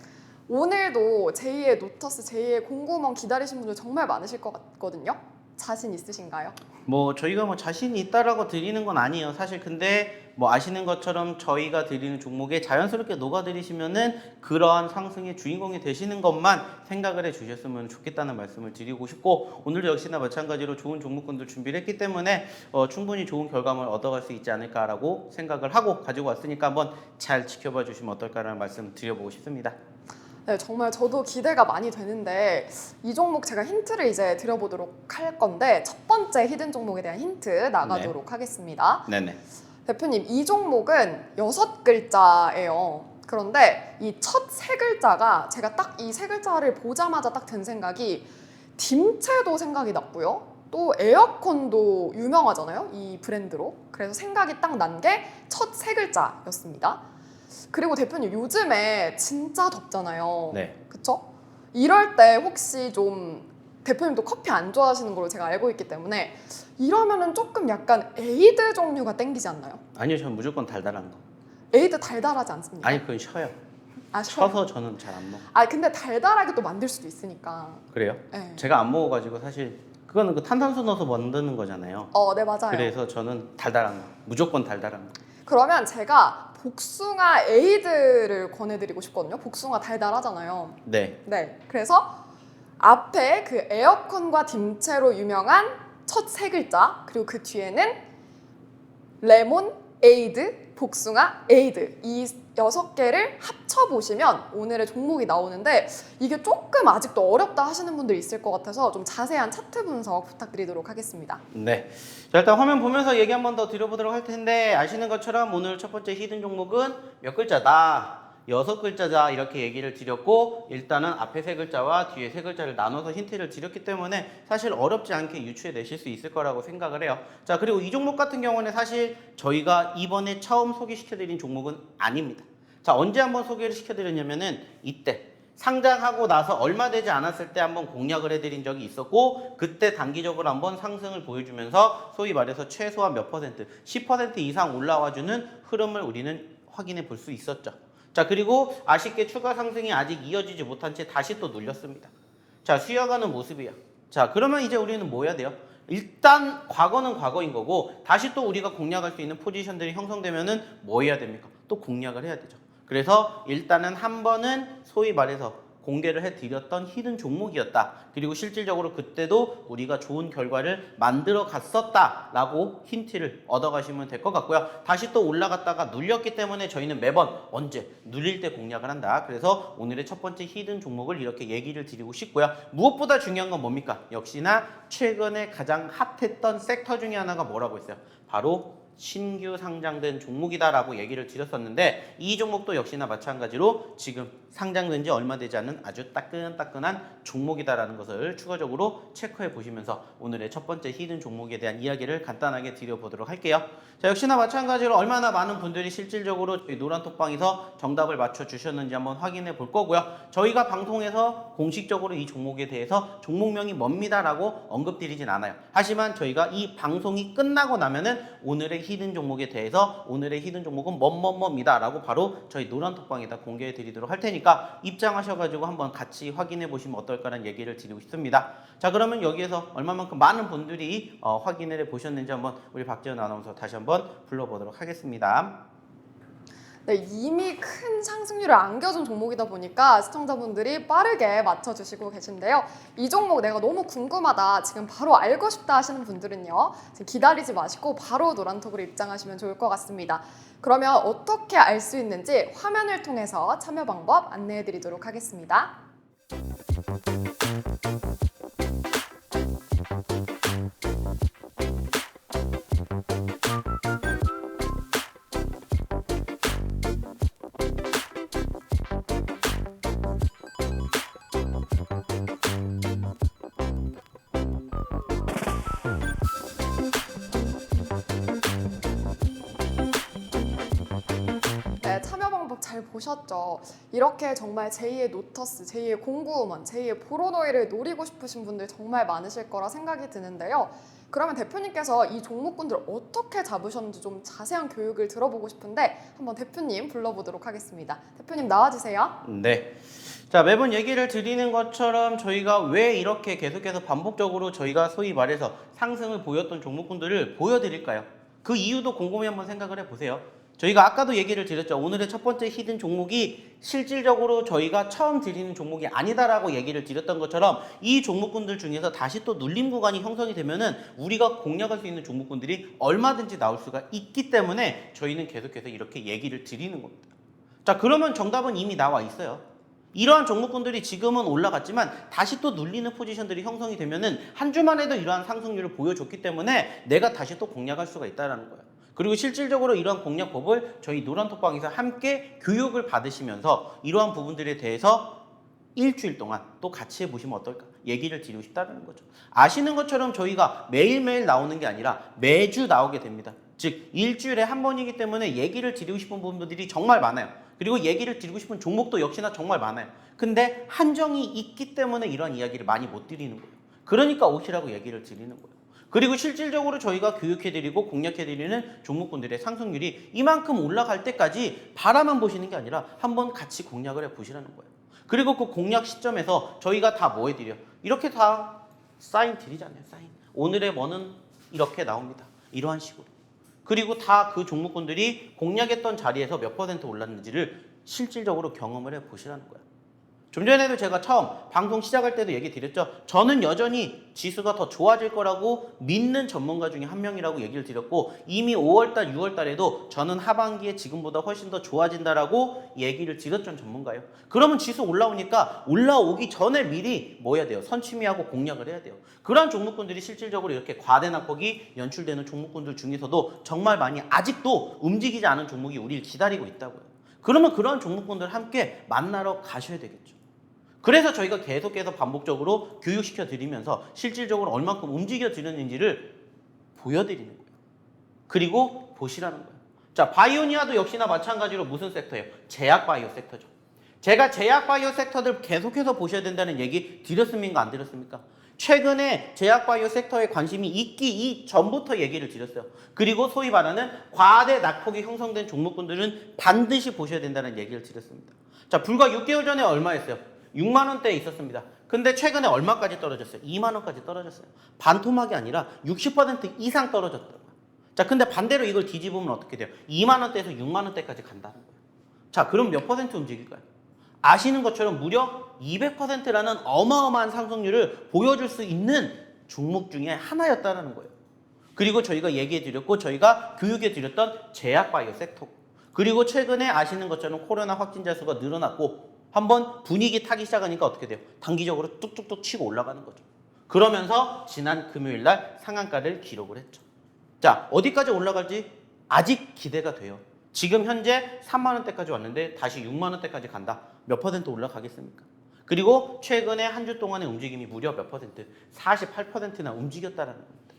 오늘도 제2의 노터스, 제2의 공구먼 기다리신 분들 정말 많으실 것 같거든요. 자신 있으신가요? 뭐 저희가 뭐 자신이 있다라고 드리는 건 아니에요. 사실 근데 뭐 아시는 것처럼 저희가 드리는 종목에 자연스럽게 녹아들이시면은 그러한 상승의 주인공이 되시는 것만 생각을 해 주셨으면 좋겠다는 말씀을 드리고 싶고, 오늘도 역시나 마찬가지로 좋은 종목군들 준비를 했기 때문에 충분히 좋은 결과물 얻어갈 수 있지 않을까라고 생각을 하고 가지고 왔으니까 한번 잘 지켜봐 주시면 어떨까라는 말씀 드려보고 싶습니다. 네, 정말 저도 기대가 많이 되는데 이 종목 제가 힌트를 이제 드려보도록 할 건데 첫 번째 히든 종목에 대한 힌트 나가도록 하겠습니다. 네네. 대표님, 이 종목은 6글자예요. 그런데 이 첫 세 글자가 제가 딱 이 세 글자를 보자마자 딱 든 생각이 딤체도 생각이 났고요. 또 에어컨도 유명하잖아요. 이 브랜드로. 그래서 생각이 딱 난 게 첫 세 글자였습니다. 그리고 대표님 요즘에 진짜 덥잖아요. 네. 그쵸? 이럴 때 혹시 좀 대표님도 커피 안 좋아하시는 걸로 제가 알고 있기 때문에 이러면은 조금 약간 에이드 종류가 땡기지 않나요? 아니요, 저는 무조건 달달한 거. 에이드 달달하지 않습니까? 아니, 그건 쉬어요. 아, 쉬어요? 쉬어서 저는 잘 안 먹어. 아, 근데 달달하게 또 만들 수도 있으니까. 그래요? 네. 제가 안 먹어가지고 사실 그거는 그 탄산수 넣어서 만드는 거잖아요. 네, 맞아요. 그래서 저는 달달한 거, 무조건 달달한 거. 그러면 제가 복숭아 에이드를 권해드리고 싶거든요. 복숭아 달달하잖아요. 네. 네. 그래서 앞에 그 에어컨과 딤체로 유명한 첫 세 글자, 그리고 그 뒤에는 레몬 에이드, 복숭아 에이드, 이 6개를 합쳐보시면 오늘의 종목이 나오는데 이게 조금 아직도 어렵다 하시는 분들 있을 것 같아서 좀 자세한 차트 분석 부탁드리도록 하겠습니다. 네. 자, 일단 화면 보면서 얘기 한 번 더 드려보도록 할 텐데, 아시는 것처럼 오늘 첫 번째 히든 종목은 몇 글자다? 6글자다 이렇게 얘기를 드렸고, 일단은 앞에 세 글자와 뒤에 세 글자를 나눠서 힌트를 드렸기 때문에 사실 어렵지 않게 유추해 내실 수 있을 거라고 생각을 해요. 자, 그리고 이 종목 같은 경우는 사실 저희가 이번에 처음 소개시켜드린 종목은 아닙니다. 자, 언제 한번 소개를 시켜드렸냐면은 이때 상장하고 나서 얼마 되지 않았을 때 한번 공략을 해드린 적이 있었고, 그때 단기적으로 한번 상승을 보여주면서 소위 말해서 최소한 몇 퍼센트, 10% 이상 올라와주는 흐름을 우리는 확인해 볼 수 있었죠. 자, 그리고 아쉽게 추가 상승이 아직 이어지지 못한 채 다시 또 눌렸습니다. 자, 쉬어가는 모습이야. 자, 그러면 이제 우리는 뭐 해야 돼요? 일단 과거는 과거인 거고, 다시 또 우리가 공략할 수 있는 포지션들이 형성되면은 뭐 해야 됩니까? 또 공략을 해야 되죠. 그래서 일단은 한 번은 소위 말해서 공개를 해드렸던 히든 종목이었다. 그리고 실질적으로 그때도 우리가 좋은 결과를 만들어 갔었다라고 힌트를 얻어가시면 될 것 같고요. 다시 또 올라갔다가 눌렸기 때문에 저희는 매번 언제 눌릴 때 공략을 한다. 그래서 오늘의 첫 번째 히든 종목을 이렇게 얘기를 드리고 싶고요. 무엇보다 중요한 건 뭡니까? 역시나 최근에 가장 핫했던 섹터 중에 하나가 뭐라고 했어요? 바로 신규 상장된 종목이다라고 얘기를 드렸었는데, 이 종목도 역시나 마찬가지로 지금 상장된 지 얼마 되지 않은 아주 따끈따끈한 종목이다라는 것을 추가적으로 체크해 보시면서 오늘의 첫 번째 히든 종목에 대한 이야기를 간단하게 드려보도록 할게요. 자, 역시나 마찬가지로 얼마나 많은 분들이 실질적으로 저희 노란톡방에서 정답을 맞춰주셨는지 한번 확인해 볼 거고요. 저희가 방송에서 공식적으로 이 종목에 대해서 종목명이 뭡니다라고 언급드리진 않아요. 하지만 저희가 이 방송이 끝나고 나면은 오늘의 히든 종목에 대해서 오늘의 히든 종목은 뭐뭐뭐입니다라고 바로 저희 노란톡방에다 공개해 드리도록 할 테니까 입장하셔가지고 한번 같이 확인해 보시면 어떨까라는 얘기를 드리고 싶습니다. 자, 그러면 여기에서 얼마만큼 많은 분들이 확인을 해 보셨는지 한번 우리 박재현 아나운서 다시 한번 불러보도록 하겠습니다. 네, 이미 큰 상승률을 안겨준 종목이다 보니까 시청자분들이 빠르게 맞춰주시고 계신데요. 이 종목 내가 너무 궁금하다, 지금 바로 알고 싶다 하시는 분들은요, 지금 기다리지 마시고 바로 노란톡으로 입장하시면 좋을 것 같습니다. 그러면 어떻게 알 수 있는지 화면을 통해서 참여 방법 안내해 드리도록 하겠습니다. 네, 참여 방법 잘 보셨죠? 이렇게 정말 제2의 노터스, 제2의 공구우먼, 제2의 보로노이를 노리고 싶으신 분들 정말 많으실 거라 생각이 드는데요. 그러면 대표님께서 이 종목군들 어떻게 잡으셨는지 좀 자세한 교육을 들어보고 싶은데 한번 대표님 불러보도록 하겠습니다. 대표님 나와주세요. 네. 자, 매번 얘기를 드리는 것처럼 저희가 왜 이렇게 계속해서 반복적으로 저희가 소위 말해서 상승을 보였던 종목군들을 보여드릴까요? 그 이유도 곰곰이 한번 생각을 해보세요. 저희가 아까도 얘기를 드렸죠. 오늘의 첫 번째 히든 종목이 실질적으로 저희가 처음 드리는 종목이 아니다라고 얘기를 드렸던 것처럼 이 종목군들 중에서 다시 또 눌림 구간이 형성이 되면은 우리가 공략할 수 있는 종목군들이 얼마든지 나올 수가 있기 때문에 저희는 계속해서 이렇게 얘기를 드리는 겁니다. 자, 그러면 정답은 이미 나와 있어요. 이러한 종목군들이 지금은 올라갔지만 다시 또 눌리는 포지션들이 형성이 되면은 한 주만 해도 이러한 상승률을 보여줬기 때문에 내가 다시 또 공략할 수가 있다는 거예요. 그리고 실질적으로 이러한 공략법을 저희 노란톡방에서 함께 교육을 받으시면서 이러한 부분들에 대해서 일주일 동안 또 같이 해보시면 어떨까 얘기를 드리고 싶다는 거죠. 아시는 것처럼 저희가 매일매일 나오는 게 아니라 매주 나오게 됩니다. 즉 일주일에 한 번이기 때문에 얘기를 드리고 싶은 부분들이 정말 많아요. 그리고 얘기를 드리고 싶은 종목도 역시나 정말 많아요. 근데 한정이 있기 때문에 이런 이야기를 많이 못 드리는 거예요. 그러니까 오시라고 얘기를 드리는 거예요. 그리고 실질적으로 저희가 교육해드리고 공략해드리는 종목군들의 상승률이 이만큼 올라갈 때까지 바라만 보시는 게 아니라 한번 같이 공략을 해보시라는 거예요. 그리고 그 공략 시점에서 저희가 다 뭐 해드려요? 이렇게 다 사인 드리잖아요. 사인. 오늘의 뭐는 이렇게 나옵니다. 이러한 식으로. 그리고 다 그 종목군들이 공략했던 자리에서 몇 퍼센트 올랐는지를 실질적으로 경험을 해보시라는 거예요. 좀 전에도 제가 처음 방송 시작할 때도 얘기 드렸죠. 저는 여전히 지수가 더 좋아질 거라고 믿는 전문가 중에 한 명이라고 얘기를 드렸고 이미 5월달, 6월달에도 저는 하반기에 지금보다 훨씬 더 좋아진다라고 얘기를 드렸던 전문가예요. 그러면 지수 올라오니까 올라오기 전에 미리 뭐 해야 돼요? 선취미하고 공략을 해야 돼요. 그러한 종목군들이 실질적으로 이렇게 과대 낙폭이 연출되는 종목군들 중에서도 정말 많이 아직도 움직이지 않은 종목이 우리를 기다리고 있다고요. 그러면 그러한 종목군들 함께 만나러 가셔야 되겠죠. 그래서 저희가 계속해서 반복적으로 교육시켜 드리면서 실질적으로 얼만큼 움직여 드렸는지를 보여드리는 거예요. 그리고 보시라는 거예요. 자, 바이오니아도 역시나 마찬가지로 무슨 섹터예요? 제약바이오 섹터죠. 제가 제약바이오 섹터들 계속해서 보셔야 된다는 얘기 드렸습니까? 안 드렸습니까? 최근에 제약바이오 섹터에 관심이 있기 이전부터 얘기를 드렸어요. 그리고 소위 말하는 과대 낙폭이 형성된 종목군들은 반드시 보셔야 된다는 얘기를 드렸습니다. 자, 불과 6개월 전에 얼마였어요? 6만 원대에 있었습니다. 근데 최근에 얼마까지 떨어졌어요? 2만 원까지 떨어졌어요. 반토막이 아니라 60% 이상 떨어졌다고요. 자, 근데 반대로 이걸 뒤집으면 어떻게 돼요? 2만 원대에서 6만 원대까지 간다는 거예요. 자, 그럼 몇 퍼센트 움직일까요? 아시는 것처럼 무려 200%라는 어마어마한 상승률을 보여줄 수 있는 종목 중에 하나였다는 거예요. 그리고 저희가 얘기해드렸고 저희가 교육해드렸던 제약바이오 섹터, 그리고 최근에 아시는 것처럼 코로나 확진자 수가 늘어났고 한번 분위기 타기 시작하니까 어떻게 돼요? 단기적으로 뚝뚝뚝 치고 올라가는 거죠. 그러면서 지난 금요일 날 상한가를 기록을 했죠. 자, 어디까지 올라갈지 아직 기대가 돼요. 지금 현재 3만 원대까지 왔는데 다시 6만 원대까지 간다. 몇 퍼센트 올라가겠습니까? 그리고 최근에 한 주 동안의 움직임이 무려 몇 퍼센트? 48%나 움직였다라는 겁니다.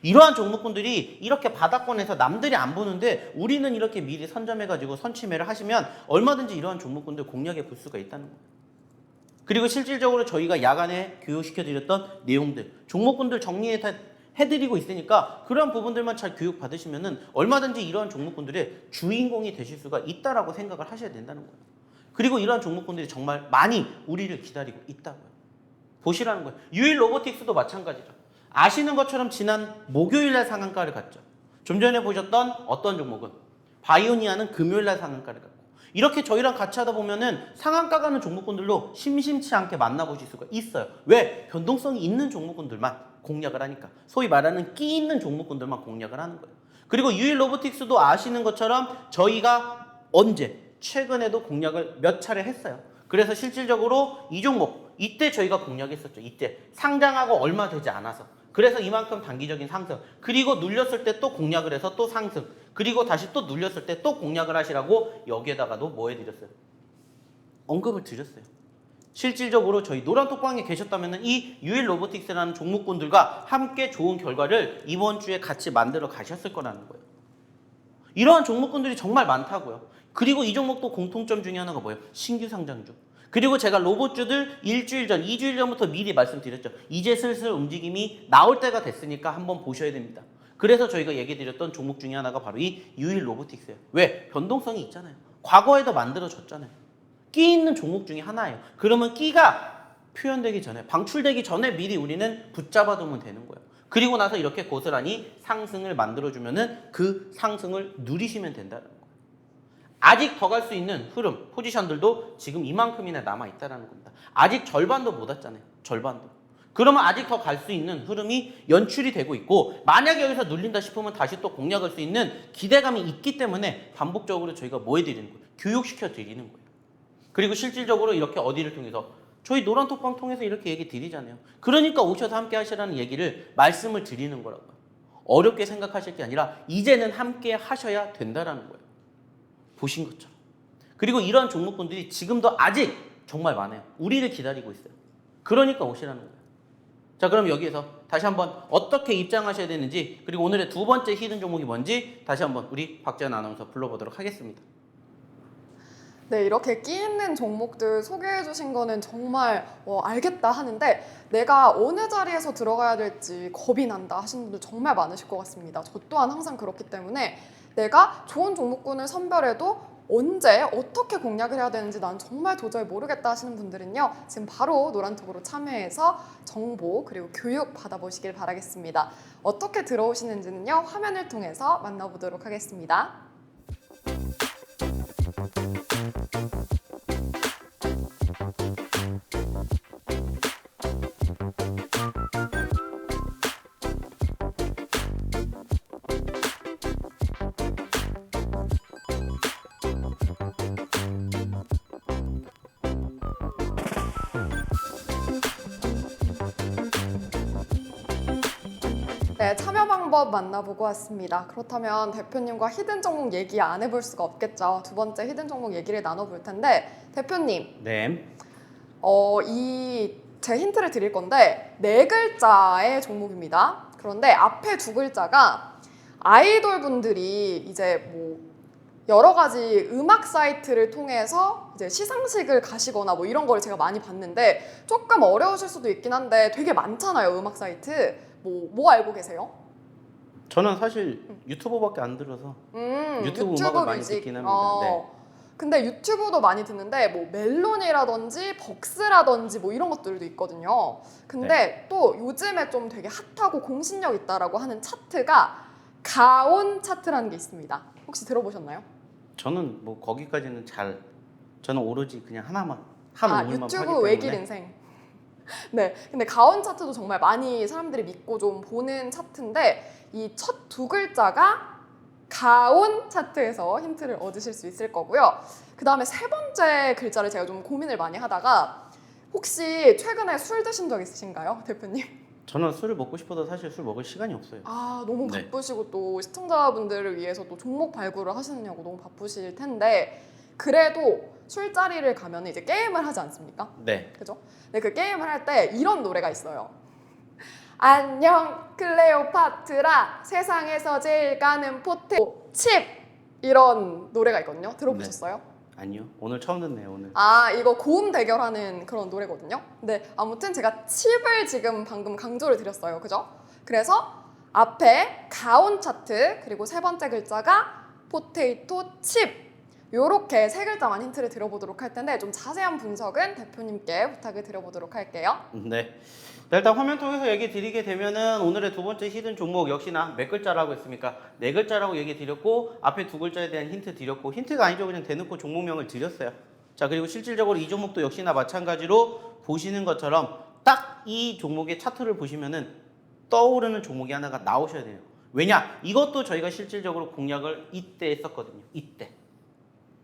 이러한 종목군들이 이렇게 바닥권에서 남들이 안 보는데 우리는 이렇게 미리 선점해가지고 선취매를 하시면 얼마든지 이러한 종목군들 공략해 볼 수가 있다는 거예요. 그리고 실질적으로 저희가 야간에 교육시켜드렸던 내용들, 종목군들 정리해드리고 있으니까 그런 부분들만 잘 교육받으시면은 얼마든지 이러한 종목군들의 주인공이 되실 수가 있다라고 생각을 하셔야 된다는 거예요. 그리고 이러한 종목군들이 정말 많이 우리를 기다리고 있다고요. 보시라는 거예요. 유일 로보틱스도 마찬가지죠. 아시는 것처럼 지난 목요일날 상한가를 갔죠. 좀 전에 보셨던 어떤 종목은 바이오니아는 금요일날 상한가를 갔고 이렇게 저희랑 같이 하다 보면은 상한가 가는 종목군들로 심심치 않게 만나보실 수가 있어요. 왜? 변동성이 있는 종목군들만 공략을 하니까. 소위 말하는 끼 있는 종목군들만 공략을 하는 거예요. 그리고 유일 로보틱스도 아시는 것처럼 저희가 언제? 최근에도 공략을 몇 차례 했어요. 그래서 실질적으로 이 종목 이때 저희가 공략했었죠. 이때 상장하고 얼마 되지 않아서. 그래서 이만큼 단기적인 상승. 그리고 눌렸을 때 또 공략을 해서 또 상승. 그리고 다시 또 눌렸을 때 또 공략을 하시라고 여기에다가도 뭐 해드렸어요? 언급을 드렸어요. 실질적으로 저희 노란톡방에 계셨다면 이 유일 로보틱스라는 종목군들과 함께 좋은 결과를 이번 주에 같이 만들어 가셨을 거라는 거예요. 이러한 종목군들이 정말 많다고요. 그리고 이 종목도 공통점 중에 하나가 뭐예요? 신규 상장주. 그리고 제가 로봇주들 일주일 전, 2주일 전부터 미리 말씀드렸죠. 이제 슬슬 움직임이 나올 때가 됐으니까 한번 보셔야 됩니다. 그래서 저희가 얘기 드렸던 종목 중에 하나가 바로 이 유일 로보틱스예요. 왜? 변동성이 있잖아요. 과거에도 만들어졌잖아요. 끼 있는 종목 중에 하나예요. 그러면 끼가 표현되기 전에, 방출되기 전에 미리 우리는 붙잡아 두면 되는 거예요. 그리고 나서 이렇게 고스란히 상승을 만들어주면은 그 상승을 누리시면 된다는 거예요. 아직 더 갈 수 있는 흐름, 포지션들도 지금 이만큼이나 남아있다는 겁니다. 아직 절반도 못 왔잖아요. 절반도. 그러면 아직 더 갈 수 있는 흐름이 연출이 되고 있고 만약에 여기서 눌린다 싶으면 다시 또 공략할 수 있는 기대감이 있기 때문에 반복적으로 저희가 뭐 해드리는 거예요? 교육시켜 드리는 거예요. 그리고 실질적으로 이렇게 어디를 통해서 저희 노란톡방 통해서 이렇게 얘기 드리잖아요. 그러니까 오셔서 함께 하시라는 얘기를 말씀을 드리는 거라고요. 어렵게 생각하실 게 아니라 이제는 함께 하셔야 된다라는 거예요. 보신 것처럼. 그리고 이러한 종목군들이 지금도 아직 정말 많아요. 우리를 기다리고 있어요. 그러니까 오시라는 거예요. 자, 그럼 여기에서 다시 한번 어떻게 입장하셔야 되는지 그리고 오늘의 두 번째 히든 종목이 뭔지 다시 한번 우리 박재현 아나운서 불러보도록 하겠습니다. 네, 이렇게 끼 있는 종목들 소개해 주신 거는 정말 알겠다 하는데 내가 어느 자리에서 들어가야 될지 겁이 난다 하시는 분들 정말 많으실 것 같습니다. 저 또한 항상 그렇기 때문에 내가 좋은 종목군을 선별해도 언제 어떻게 공략을 해야 되는지 난 정말 도저히 모르겠다 하시는 분들은요. 지금 바로 노란톡으로 참여해서 정보 그리고 교육 받아보시길 바라겠습니다. 어떻게 들어오시는지는요. 화면을 통해서 만나보도록 하겠습니다. 네, 참여 방법 만나보고 왔습니다. 그렇다면 대표님과 히든 종목 얘기 안 해볼 수가 없겠죠. 두 번째 히든 종목 얘기를 나눠볼 텐데 대표님, 네. 제 힌트를 드릴 건데 네 글자의 종목입니다. 그런데 앞에 두 글자가 아이돌 분들이 이제 뭐 여러 가지 음악 사이트를 통해서 이제 시상식을 가시거나 뭐 이런 걸 제가 많이 봤는데 조금 어려우실 수도 있긴 한데 되게 많잖아요, 음악 사이트. 뭐 알고 계세요? 저는 사실 유튜버밖에 안 들어서 유튜브 음악을 많이 뮤직. 듣긴 합니다. 네. 근데 유튜브도 많이 듣는데 뭐 멜론이라든지 벅스라든지 뭐 이런 것들도 있거든요. 근데 또 요즘에 좀 되게 핫하고 공신력 있다라고 하는 차트가 가온 차트라는 게 있습니다. 혹시 들어보셨나요? 저는 뭐 거기까지는 저는 오로지 그냥 한 오물만 유튜브 파기 외길 때문에. 인생. 네, 근데 가온 차트도 정말 많이 사람들이 믿고 좀 보는 차트인데 이 첫 두 글자가 가온 차트에서 힌트를 얻으실 수 있을 거고요. 그 다음에 세 번째 글자를 제가 좀 고민을 많이 하다가 혹시 최근에 술 드신 적 있으신가요, 대표님? 저는 술을 먹고 싶어도 사실 술 먹을 시간이 없어요. 너무 네. 바쁘시고 또 시청자분들을 위해서 또 종목 발굴을 하시느냐고 너무 바쁘실 텐데 그래도 술자리를 가면 이제 게임을 하지 않습니까? 네. 그죠? 근데 그 게임을 할 때 이런 노래가 있어요. 안녕 클레오파트라 세상에서 제일 가는 포테토 칩 이런 노래가 있거든요. 들어보셨어요? 아니요. 오늘 처음 듣네요, 오늘. 아 이거 고음 대결하는 그런 노래거든요. 근데 아무튼 제가 칩을 지금 방금 강조를 드렸어요. 그죠? 그래서 앞에 가온 차트 그리고 세 번째 글자가 포테이토 칩 요렇게 세 글자만 힌트를 드려보도록 할 텐데 좀 자세한 분석은 대표님께 부탁을 드려보도록 할게요. 네. 자, 일단 화면 통해서 얘기 드리게 되면은 오늘의 두 번째 히든 종목 역시나 몇 글자라고 했습니까? 네 글자라고 얘기 드렸고 앞에 두 글자에 대한 힌트 드렸고 힌트가 아니죠. 그냥 대놓고 종목명을 드렸어요. 자, 그리고 실질적으로 이 종목도 역시나 마찬가지로 보시는 것처럼 딱 이 종목의 차트를 보시면은 떠오르는 종목이 하나가 나오셔야 돼요. 왜냐? 이것도 저희가 실질적으로 공략을 이때 했었거든요. 이때.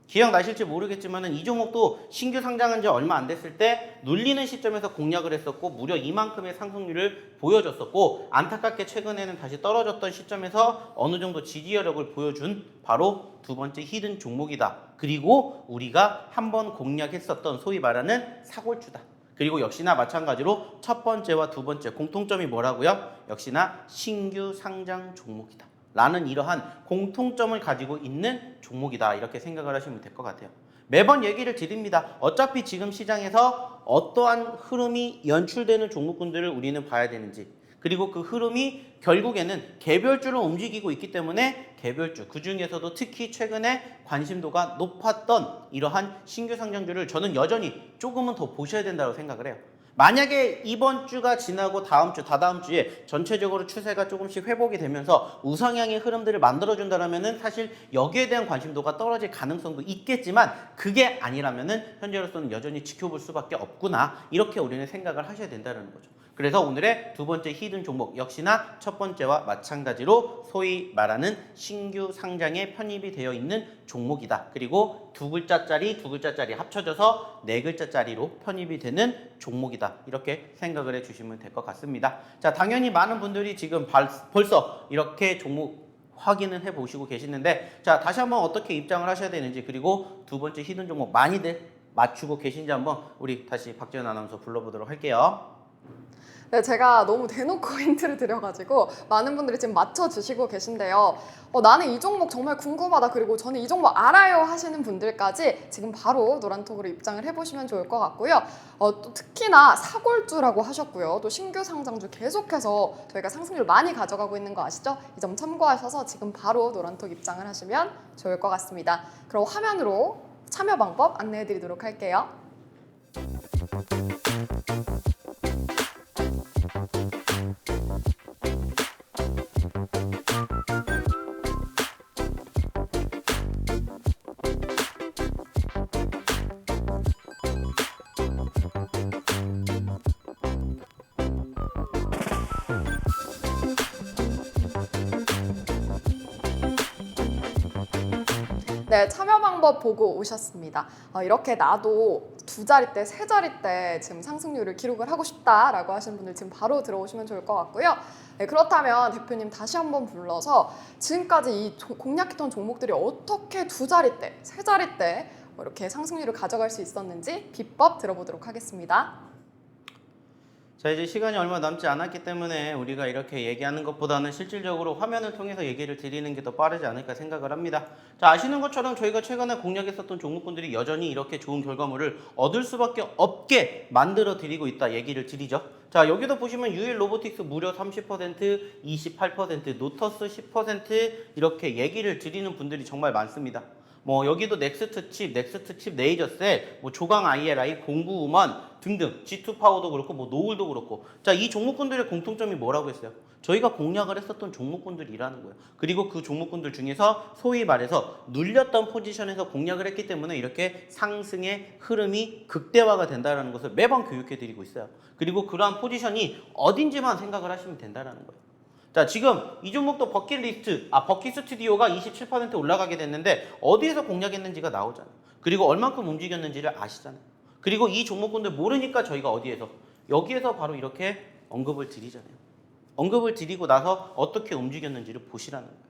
기억나실지 모르겠지만은 이 종목도 신규 상장한 지 얼마 안 됐을 때 눌리는 시점에서 공략을 했었고 무려 이만큼의 상승률을 보여줬었고 안타깝게 최근에는 다시 떨어졌던 시점에서 어느 정도 지지력을 보여준 바로 두 번째 히든 종목이다. 그리고 우리가 한번 공략했었던 소위 말하는 사골주다. 그리고 역시나 마찬가지로 첫 번째와 두 번째 공통점이 뭐라고요? 역시나 신규 상장 종목이다. 라는 이러한 공통점을 가지고 있는 종목이다 이렇게 생각을 하시면 될 것 같아요. 매번 얘기를 드립니다. 어차피 지금 시장에서 어떠한 흐름이 연출되는 종목군들을 우리는 봐야 되는지 그리고 그 흐름이 결국에는 개별주로 움직이고 있기 때문에 개별주 그 중에서도 특히 최근에 관심도가 높았던 이러한 신규 상장주를 저는 여전히 조금은 더 보셔야 된다고 생각을 해요. 만약에 이번 주가 지나고 다음 주, 다다음 주에 전체적으로 추세가 조금씩 회복이 되면서 우상향의 흐름들을 만들어준다면은 사실 여기에 대한 관심도가 떨어질 가능성도 있겠지만 그게 아니라면은 현재로서는 여전히 지켜볼 수밖에 없구나 이렇게 우리는 생각을 하셔야 된다는 거죠. 그래서 오늘의 두 번째 히든 종목 역시나 첫 번째와 마찬가지로 소위 말하는 신규 상장에 편입이 되어 있는 종목이다. 그리고 두 글자짜리 합쳐져서 네 글자짜리로 편입이 되는 종목이다. 이렇게 생각을 해주시면 될 것 같습니다. 자, 당연히 많은 분들이 지금 벌써 이렇게 종목 확인을 해보시고 계시는데 자, 다시 한번 어떻게 입장을 하셔야 되는지 그리고 두 번째 히든 종목 많이들 맞추고 계신지 한번 우리 다시 박지연 아나운서 불러보도록 할게요. 네, 제가 너무 대놓고 힌트를 드려가지고 많은 분들이 지금 맞춰주시고 계신데요. 나는 이 종목 정말 궁금하다. 그리고 저는 이 종목 알아요 하시는 분들까지 지금 바로 노란톡으로 입장을 해보시면 좋을 것 같고요. 또 특히나 사골주라고 하셨고요. 또 신규 상장주 계속해서 저희가 상승률 많이 가져가고 있는 거 아시죠? 이 점 참고하셔서 지금 바로 노란톡 입장을 하시면 좋을 것 같습니다. 그럼 화면으로 참여 방법 안내해드리도록 할게요. 네, 참여 방법 보고 오셨습니다. 이렇게 나도 두 자릿대, 세 자릿대 지금 상승률을 기록을 하고 싶다라고 하시는 분들 지금 바로 들어오시면 좋을 것 같고요. 네, 그렇다면 대표님 다시 한번 불러서 지금까지 이 공략했던 종목들이 어떻게 두 자릿대, 세 자릿대 이렇게 상승률을 가져갈 수 있었는지 비법 들어보도록 하겠습니다. 자, 이제 시간이 얼마 남지 않았기 때문에 우리가 이렇게 얘기하는 것보다는 실질적으로 화면을 통해서 얘기를 드리는 게 더 빠르지 않을까 생각을 합니다. 자, 아시는 것처럼 저희가 최근에 공략했었던 종목군들이 여전히 이렇게 좋은 결과물을 얻을 수밖에 없게 만들어 드리고 있다 얘기를 드리죠. 자, 여기도 보시면 유일 로보틱스 무려 30%, 28%, 노터스 10% 이렇게 얘기를 드리는 분들이 정말 많습니다. 뭐 여기도 넥스트 칩, 레이저셀, 뭐 조강 ILI, 공구 우먼 등등 G2 파워도 그렇고 뭐 노을도 그렇고 자, 이 종목군들의 공통점이 뭐라고 했어요? 저희가 공략을 했었던 종목군들이라는 거예요. 그리고 그 종목군들 중에서 소위 말해서 눌렸던 포지션에서 공략을 했기 때문에 이렇게 상승의 흐름이 극대화가 된다는 것을 매번 교육해 드리고 있어요. 그리고 그러한 포지션이 어딘지만 생각을 하시면 된다는 거예요. 자, 지금 이 종목도 버킷 스튜디오가 27% 올라가게 됐는데 어디에서 공략했는지가 나오잖아요. 그리고 얼만큼 움직였는지를 아시잖아요. 그리고 이 종목군들 모르니까 저희가 어디에서 여기에서 바로 이렇게 언급을 드리잖아요. 언급을 드리고 나서 어떻게 움직였는지를 보시라는 거예요.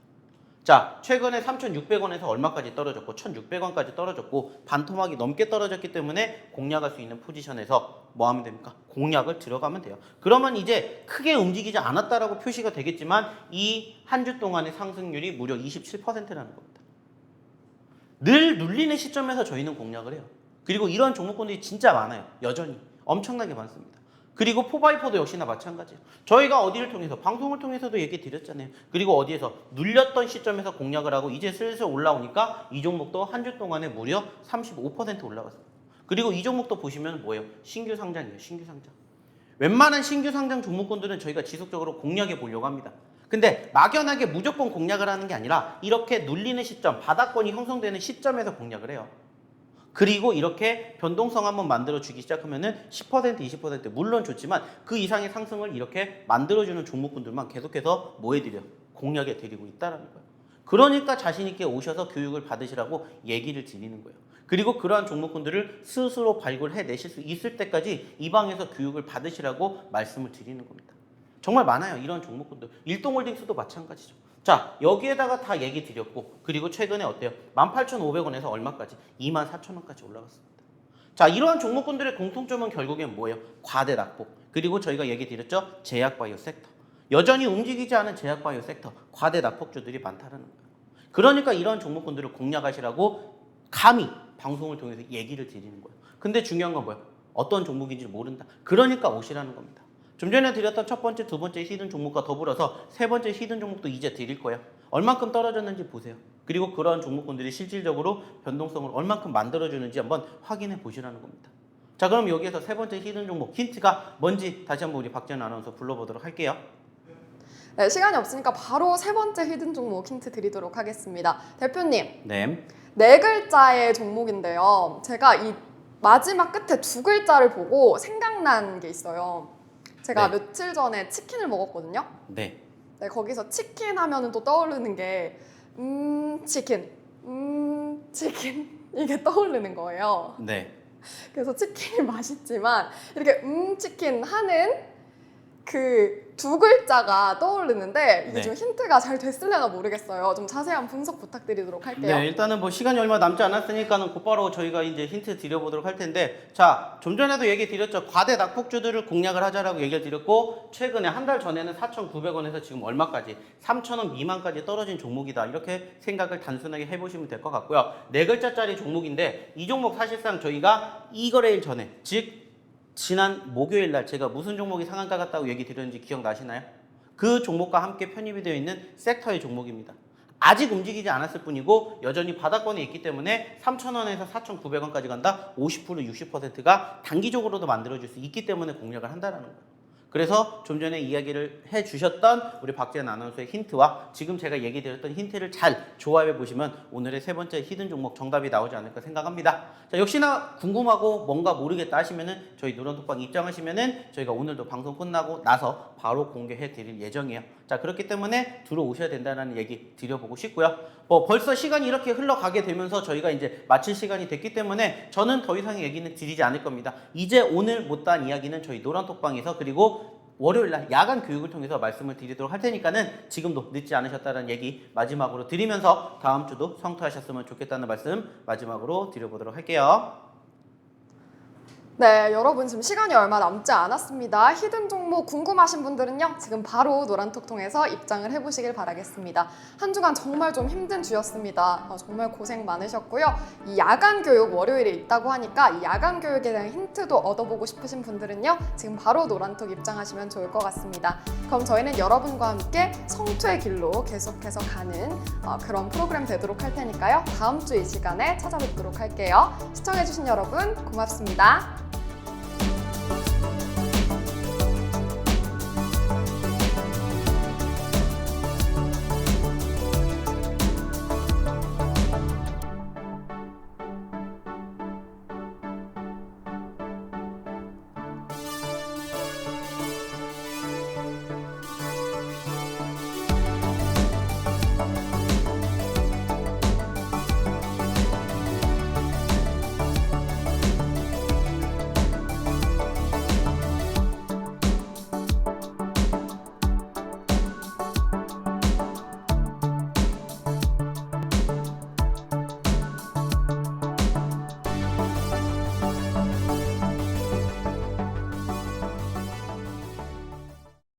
자, 최근에 3,600원에서 얼마까지 떨어졌고 1,600원까지 떨어졌고 반토막이 넘게 떨어졌기 때문에 공략할 수 있는 포지션에서 뭐 하면 됩니까? 공략을 들어가면 돼요. 그러면 이제 크게 움직이지 않았다라고 표시가 되겠지만 이 한 주 동안의 상승률이 무려 27%라는 겁니다. 늘 눌리는 시점에서 저희는 공략을 해요. 그리고 이런 종목군들이 진짜 많아요. 여전히 엄청나게 많습니다. 그리고 4x4도 역시나 마찬가지예요. 저희가 어디를 통해서 방송을 통해서도 얘기 드렸잖아요. 그리고 어디에서 눌렸던 시점에서 공략을 하고 이제 슬슬 올라오니까 이 종목도 한 주 동안에 무려 35% 올라갔어요. 그리고 이 종목도 보시면 뭐예요? 신규 상장이에요. 신규 상장. 웬만한 신규 상장 종목군들은 저희가 지속적으로 공략해 보려고 합니다. 근데 막연하게 무조건 공략을 하는 게 아니라 이렇게 눌리는 시점, 바닥권이 형성되는 시점에서 공략을 해요. 그리고 이렇게 변동성 한번 만들어주기 시작하면은 10%, 20% 물론 좋지만 그 이상의 상승을 이렇게 만들어주는 종목군들만 계속해서 뭐 해드려? 공략해드리고 있다는 거예요. 그러니까 자신있게 오셔서 교육을 받으시라고 얘기를 드리는 거예요. 그리고 그러한 종목군들을 스스로 발굴해내실 수 있을 때까지 이 방에서 교육을 받으시라고 말씀을 드리는 겁니다. 정말 많아요. 이런 종목군들. 일동홀딩스도 마찬가지죠. 자, 여기에다가 다 얘기 드렸고 그리고 최근에 어때요? 18,500원에서 얼마까지? 24,000원까지 올라갔습니다. 자, 이러한 종목군들의 공통점은 결국엔 뭐예요? 과대 낙폭. 그리고 저희가 얘기 드렸죠? 제약바이오 섹터. 여전히 움직이지 않은 제약바이오 섹터. 과대 낙폭주들이 많다는 거예요. 그러니까 이런 종목군들을 공략하시라고 감히 방송을 통해서 얘기를 드리는 거예요. 근데 중요한 건 뭐예요? 어떤 종목인지 모른다. 그러니까 오시라는 겁니다. 좀 전에 드렸던 첫 번째, 두 번째 히든 종목과 더불어서 세 번째 히든 종목도 이제 드릴 거예요. 얼만큼 떨어졌는지 보세요. 그리고 그런 종목군들이 실질적으로 변동성을 얼만큼 만들어주는지 한번 확인해 보시라는 겁니다. 자, 그럼 여기에서 세 번째 히든 종목 힌트가 뭔지 다시 한번 우리 박재현 아나운서 불러보도록 할게요. 네, 시간이 없으니까 바로 세 번째 히든 종목 힌트 드리도록 하겠습니다. 대표님, 네. 네 글자의 종목인데요. 제가 이 마지막 끝에 두 글자를 보고 생각난 게 있어요. 제가 네. 며칠 전에 치킨을 먹었거든요. 네. 네, 거기서 치킨 하면은 또 떠오르는 게 치킨, 치킨 이게 떠오르는 거예요. 네. 그래서 치킨이 맛있지만 이렇게 치킨 하는 그 두 글자가 떠오르는데 이게 네. 좀 힌트가 잘 됐을려나 모르겠어요. 좀 자세한 분석 부탁드리도록 할게요. 네, 일단은 뭐 시간이 얼마 남지 않았으니까는 곧바로 저희가 이제 힌트 드려보도록 할 텐데, 자, 좀 전에도 얘기 드렸죠. 과대 낙폭주들을 공략을 하자라고 얘기를 드렸고, 최근에 한 달 전에는 4,900원에서 지금 얼마까지 3,000원 미만까지 떨어진 종목이다. 이렇게 생각을 단순하게 해보시면 될 것 같고요. 네 글자짜리 종목인데 이 종목 사실상 저희가 이 거래일 전에, 즉 지난 목요일 날 제가 무슨 종목이 상한가 같다고 얘기 드렸는지 기억나시나요? 그 종목과 함께 편입이 되어 있는 섹터의 종목입니다. 아직 움직이지 않았을 뿐이고 여전히 바닥권에 있기 때문에 3,000원에서 4,900원까지 간다. 50%, 60%가 단기적으로도 만들어질 수 있기 때문에 공략을 한다는 거예요. 그래서 좀 전에 이야기를 해주셨던 우리 박재현 아나운서의 힌트와 지금 제가 얘기 드렸던 힌트를 잘 조합해 보시면 오늘의 세 번째 히든 종목 정답이 나오지 않을까 생각합니다. 자, 역시나 궁금하고 뭔가 모르겠다 하시면은 저희 누런톡방 입장하시면은 저희가 오늘도 방송 끝나고 나서 바로 공개해 드릴 예정이에요. 자, 그렇기 때문에 들어오셔야 된다는 얘기 드려보고 싶고요. 벌써 시간이 이렇게 흘러가게 되면서 저희가 이제 마칠 시간이 됐기 때문에 저는 더 이상의 얘기는 드리지 않을 겁니다. 이제 오늘 못다한 이야기는 저희 노란톡방에서 그리고 월요일날 야간 교육을 통해서 말씀을 드리도록 할 테니까는 지금도 늦지 않으셨다는 얘기 마지막으로 드리면서 다음 주도 성투하셨으면 좋겠다는 말씀 마지막으로 드려보도록 할게요. 네, 여러분 지금 시간이 얼마 남지 않았습니다. 히든 종목 궁금하신 분들은요, 지금 바로 노란톡 통해서 입장을 해보시길 바라겠습니다. 한 주간 정말 좀 힘든 주였습니다. 정말 고생 많으셨고요. 이 야간 교육 월요일에 있다고 하니까 이 야간 교육에 대한 힌트도 얻어보고 싶으신 분들은요, 지금 바로 노란톡 입장하시면 좋을 것 같습니다. 그럼 저희는 여러분과 함께 성투의 길로 계속해서 가는 그런 프로그램 되도록 할 테니까요. 다음 주 이 시간에 찾아뵙도록 할게요. 시청해주신 여러분 고맙습니다.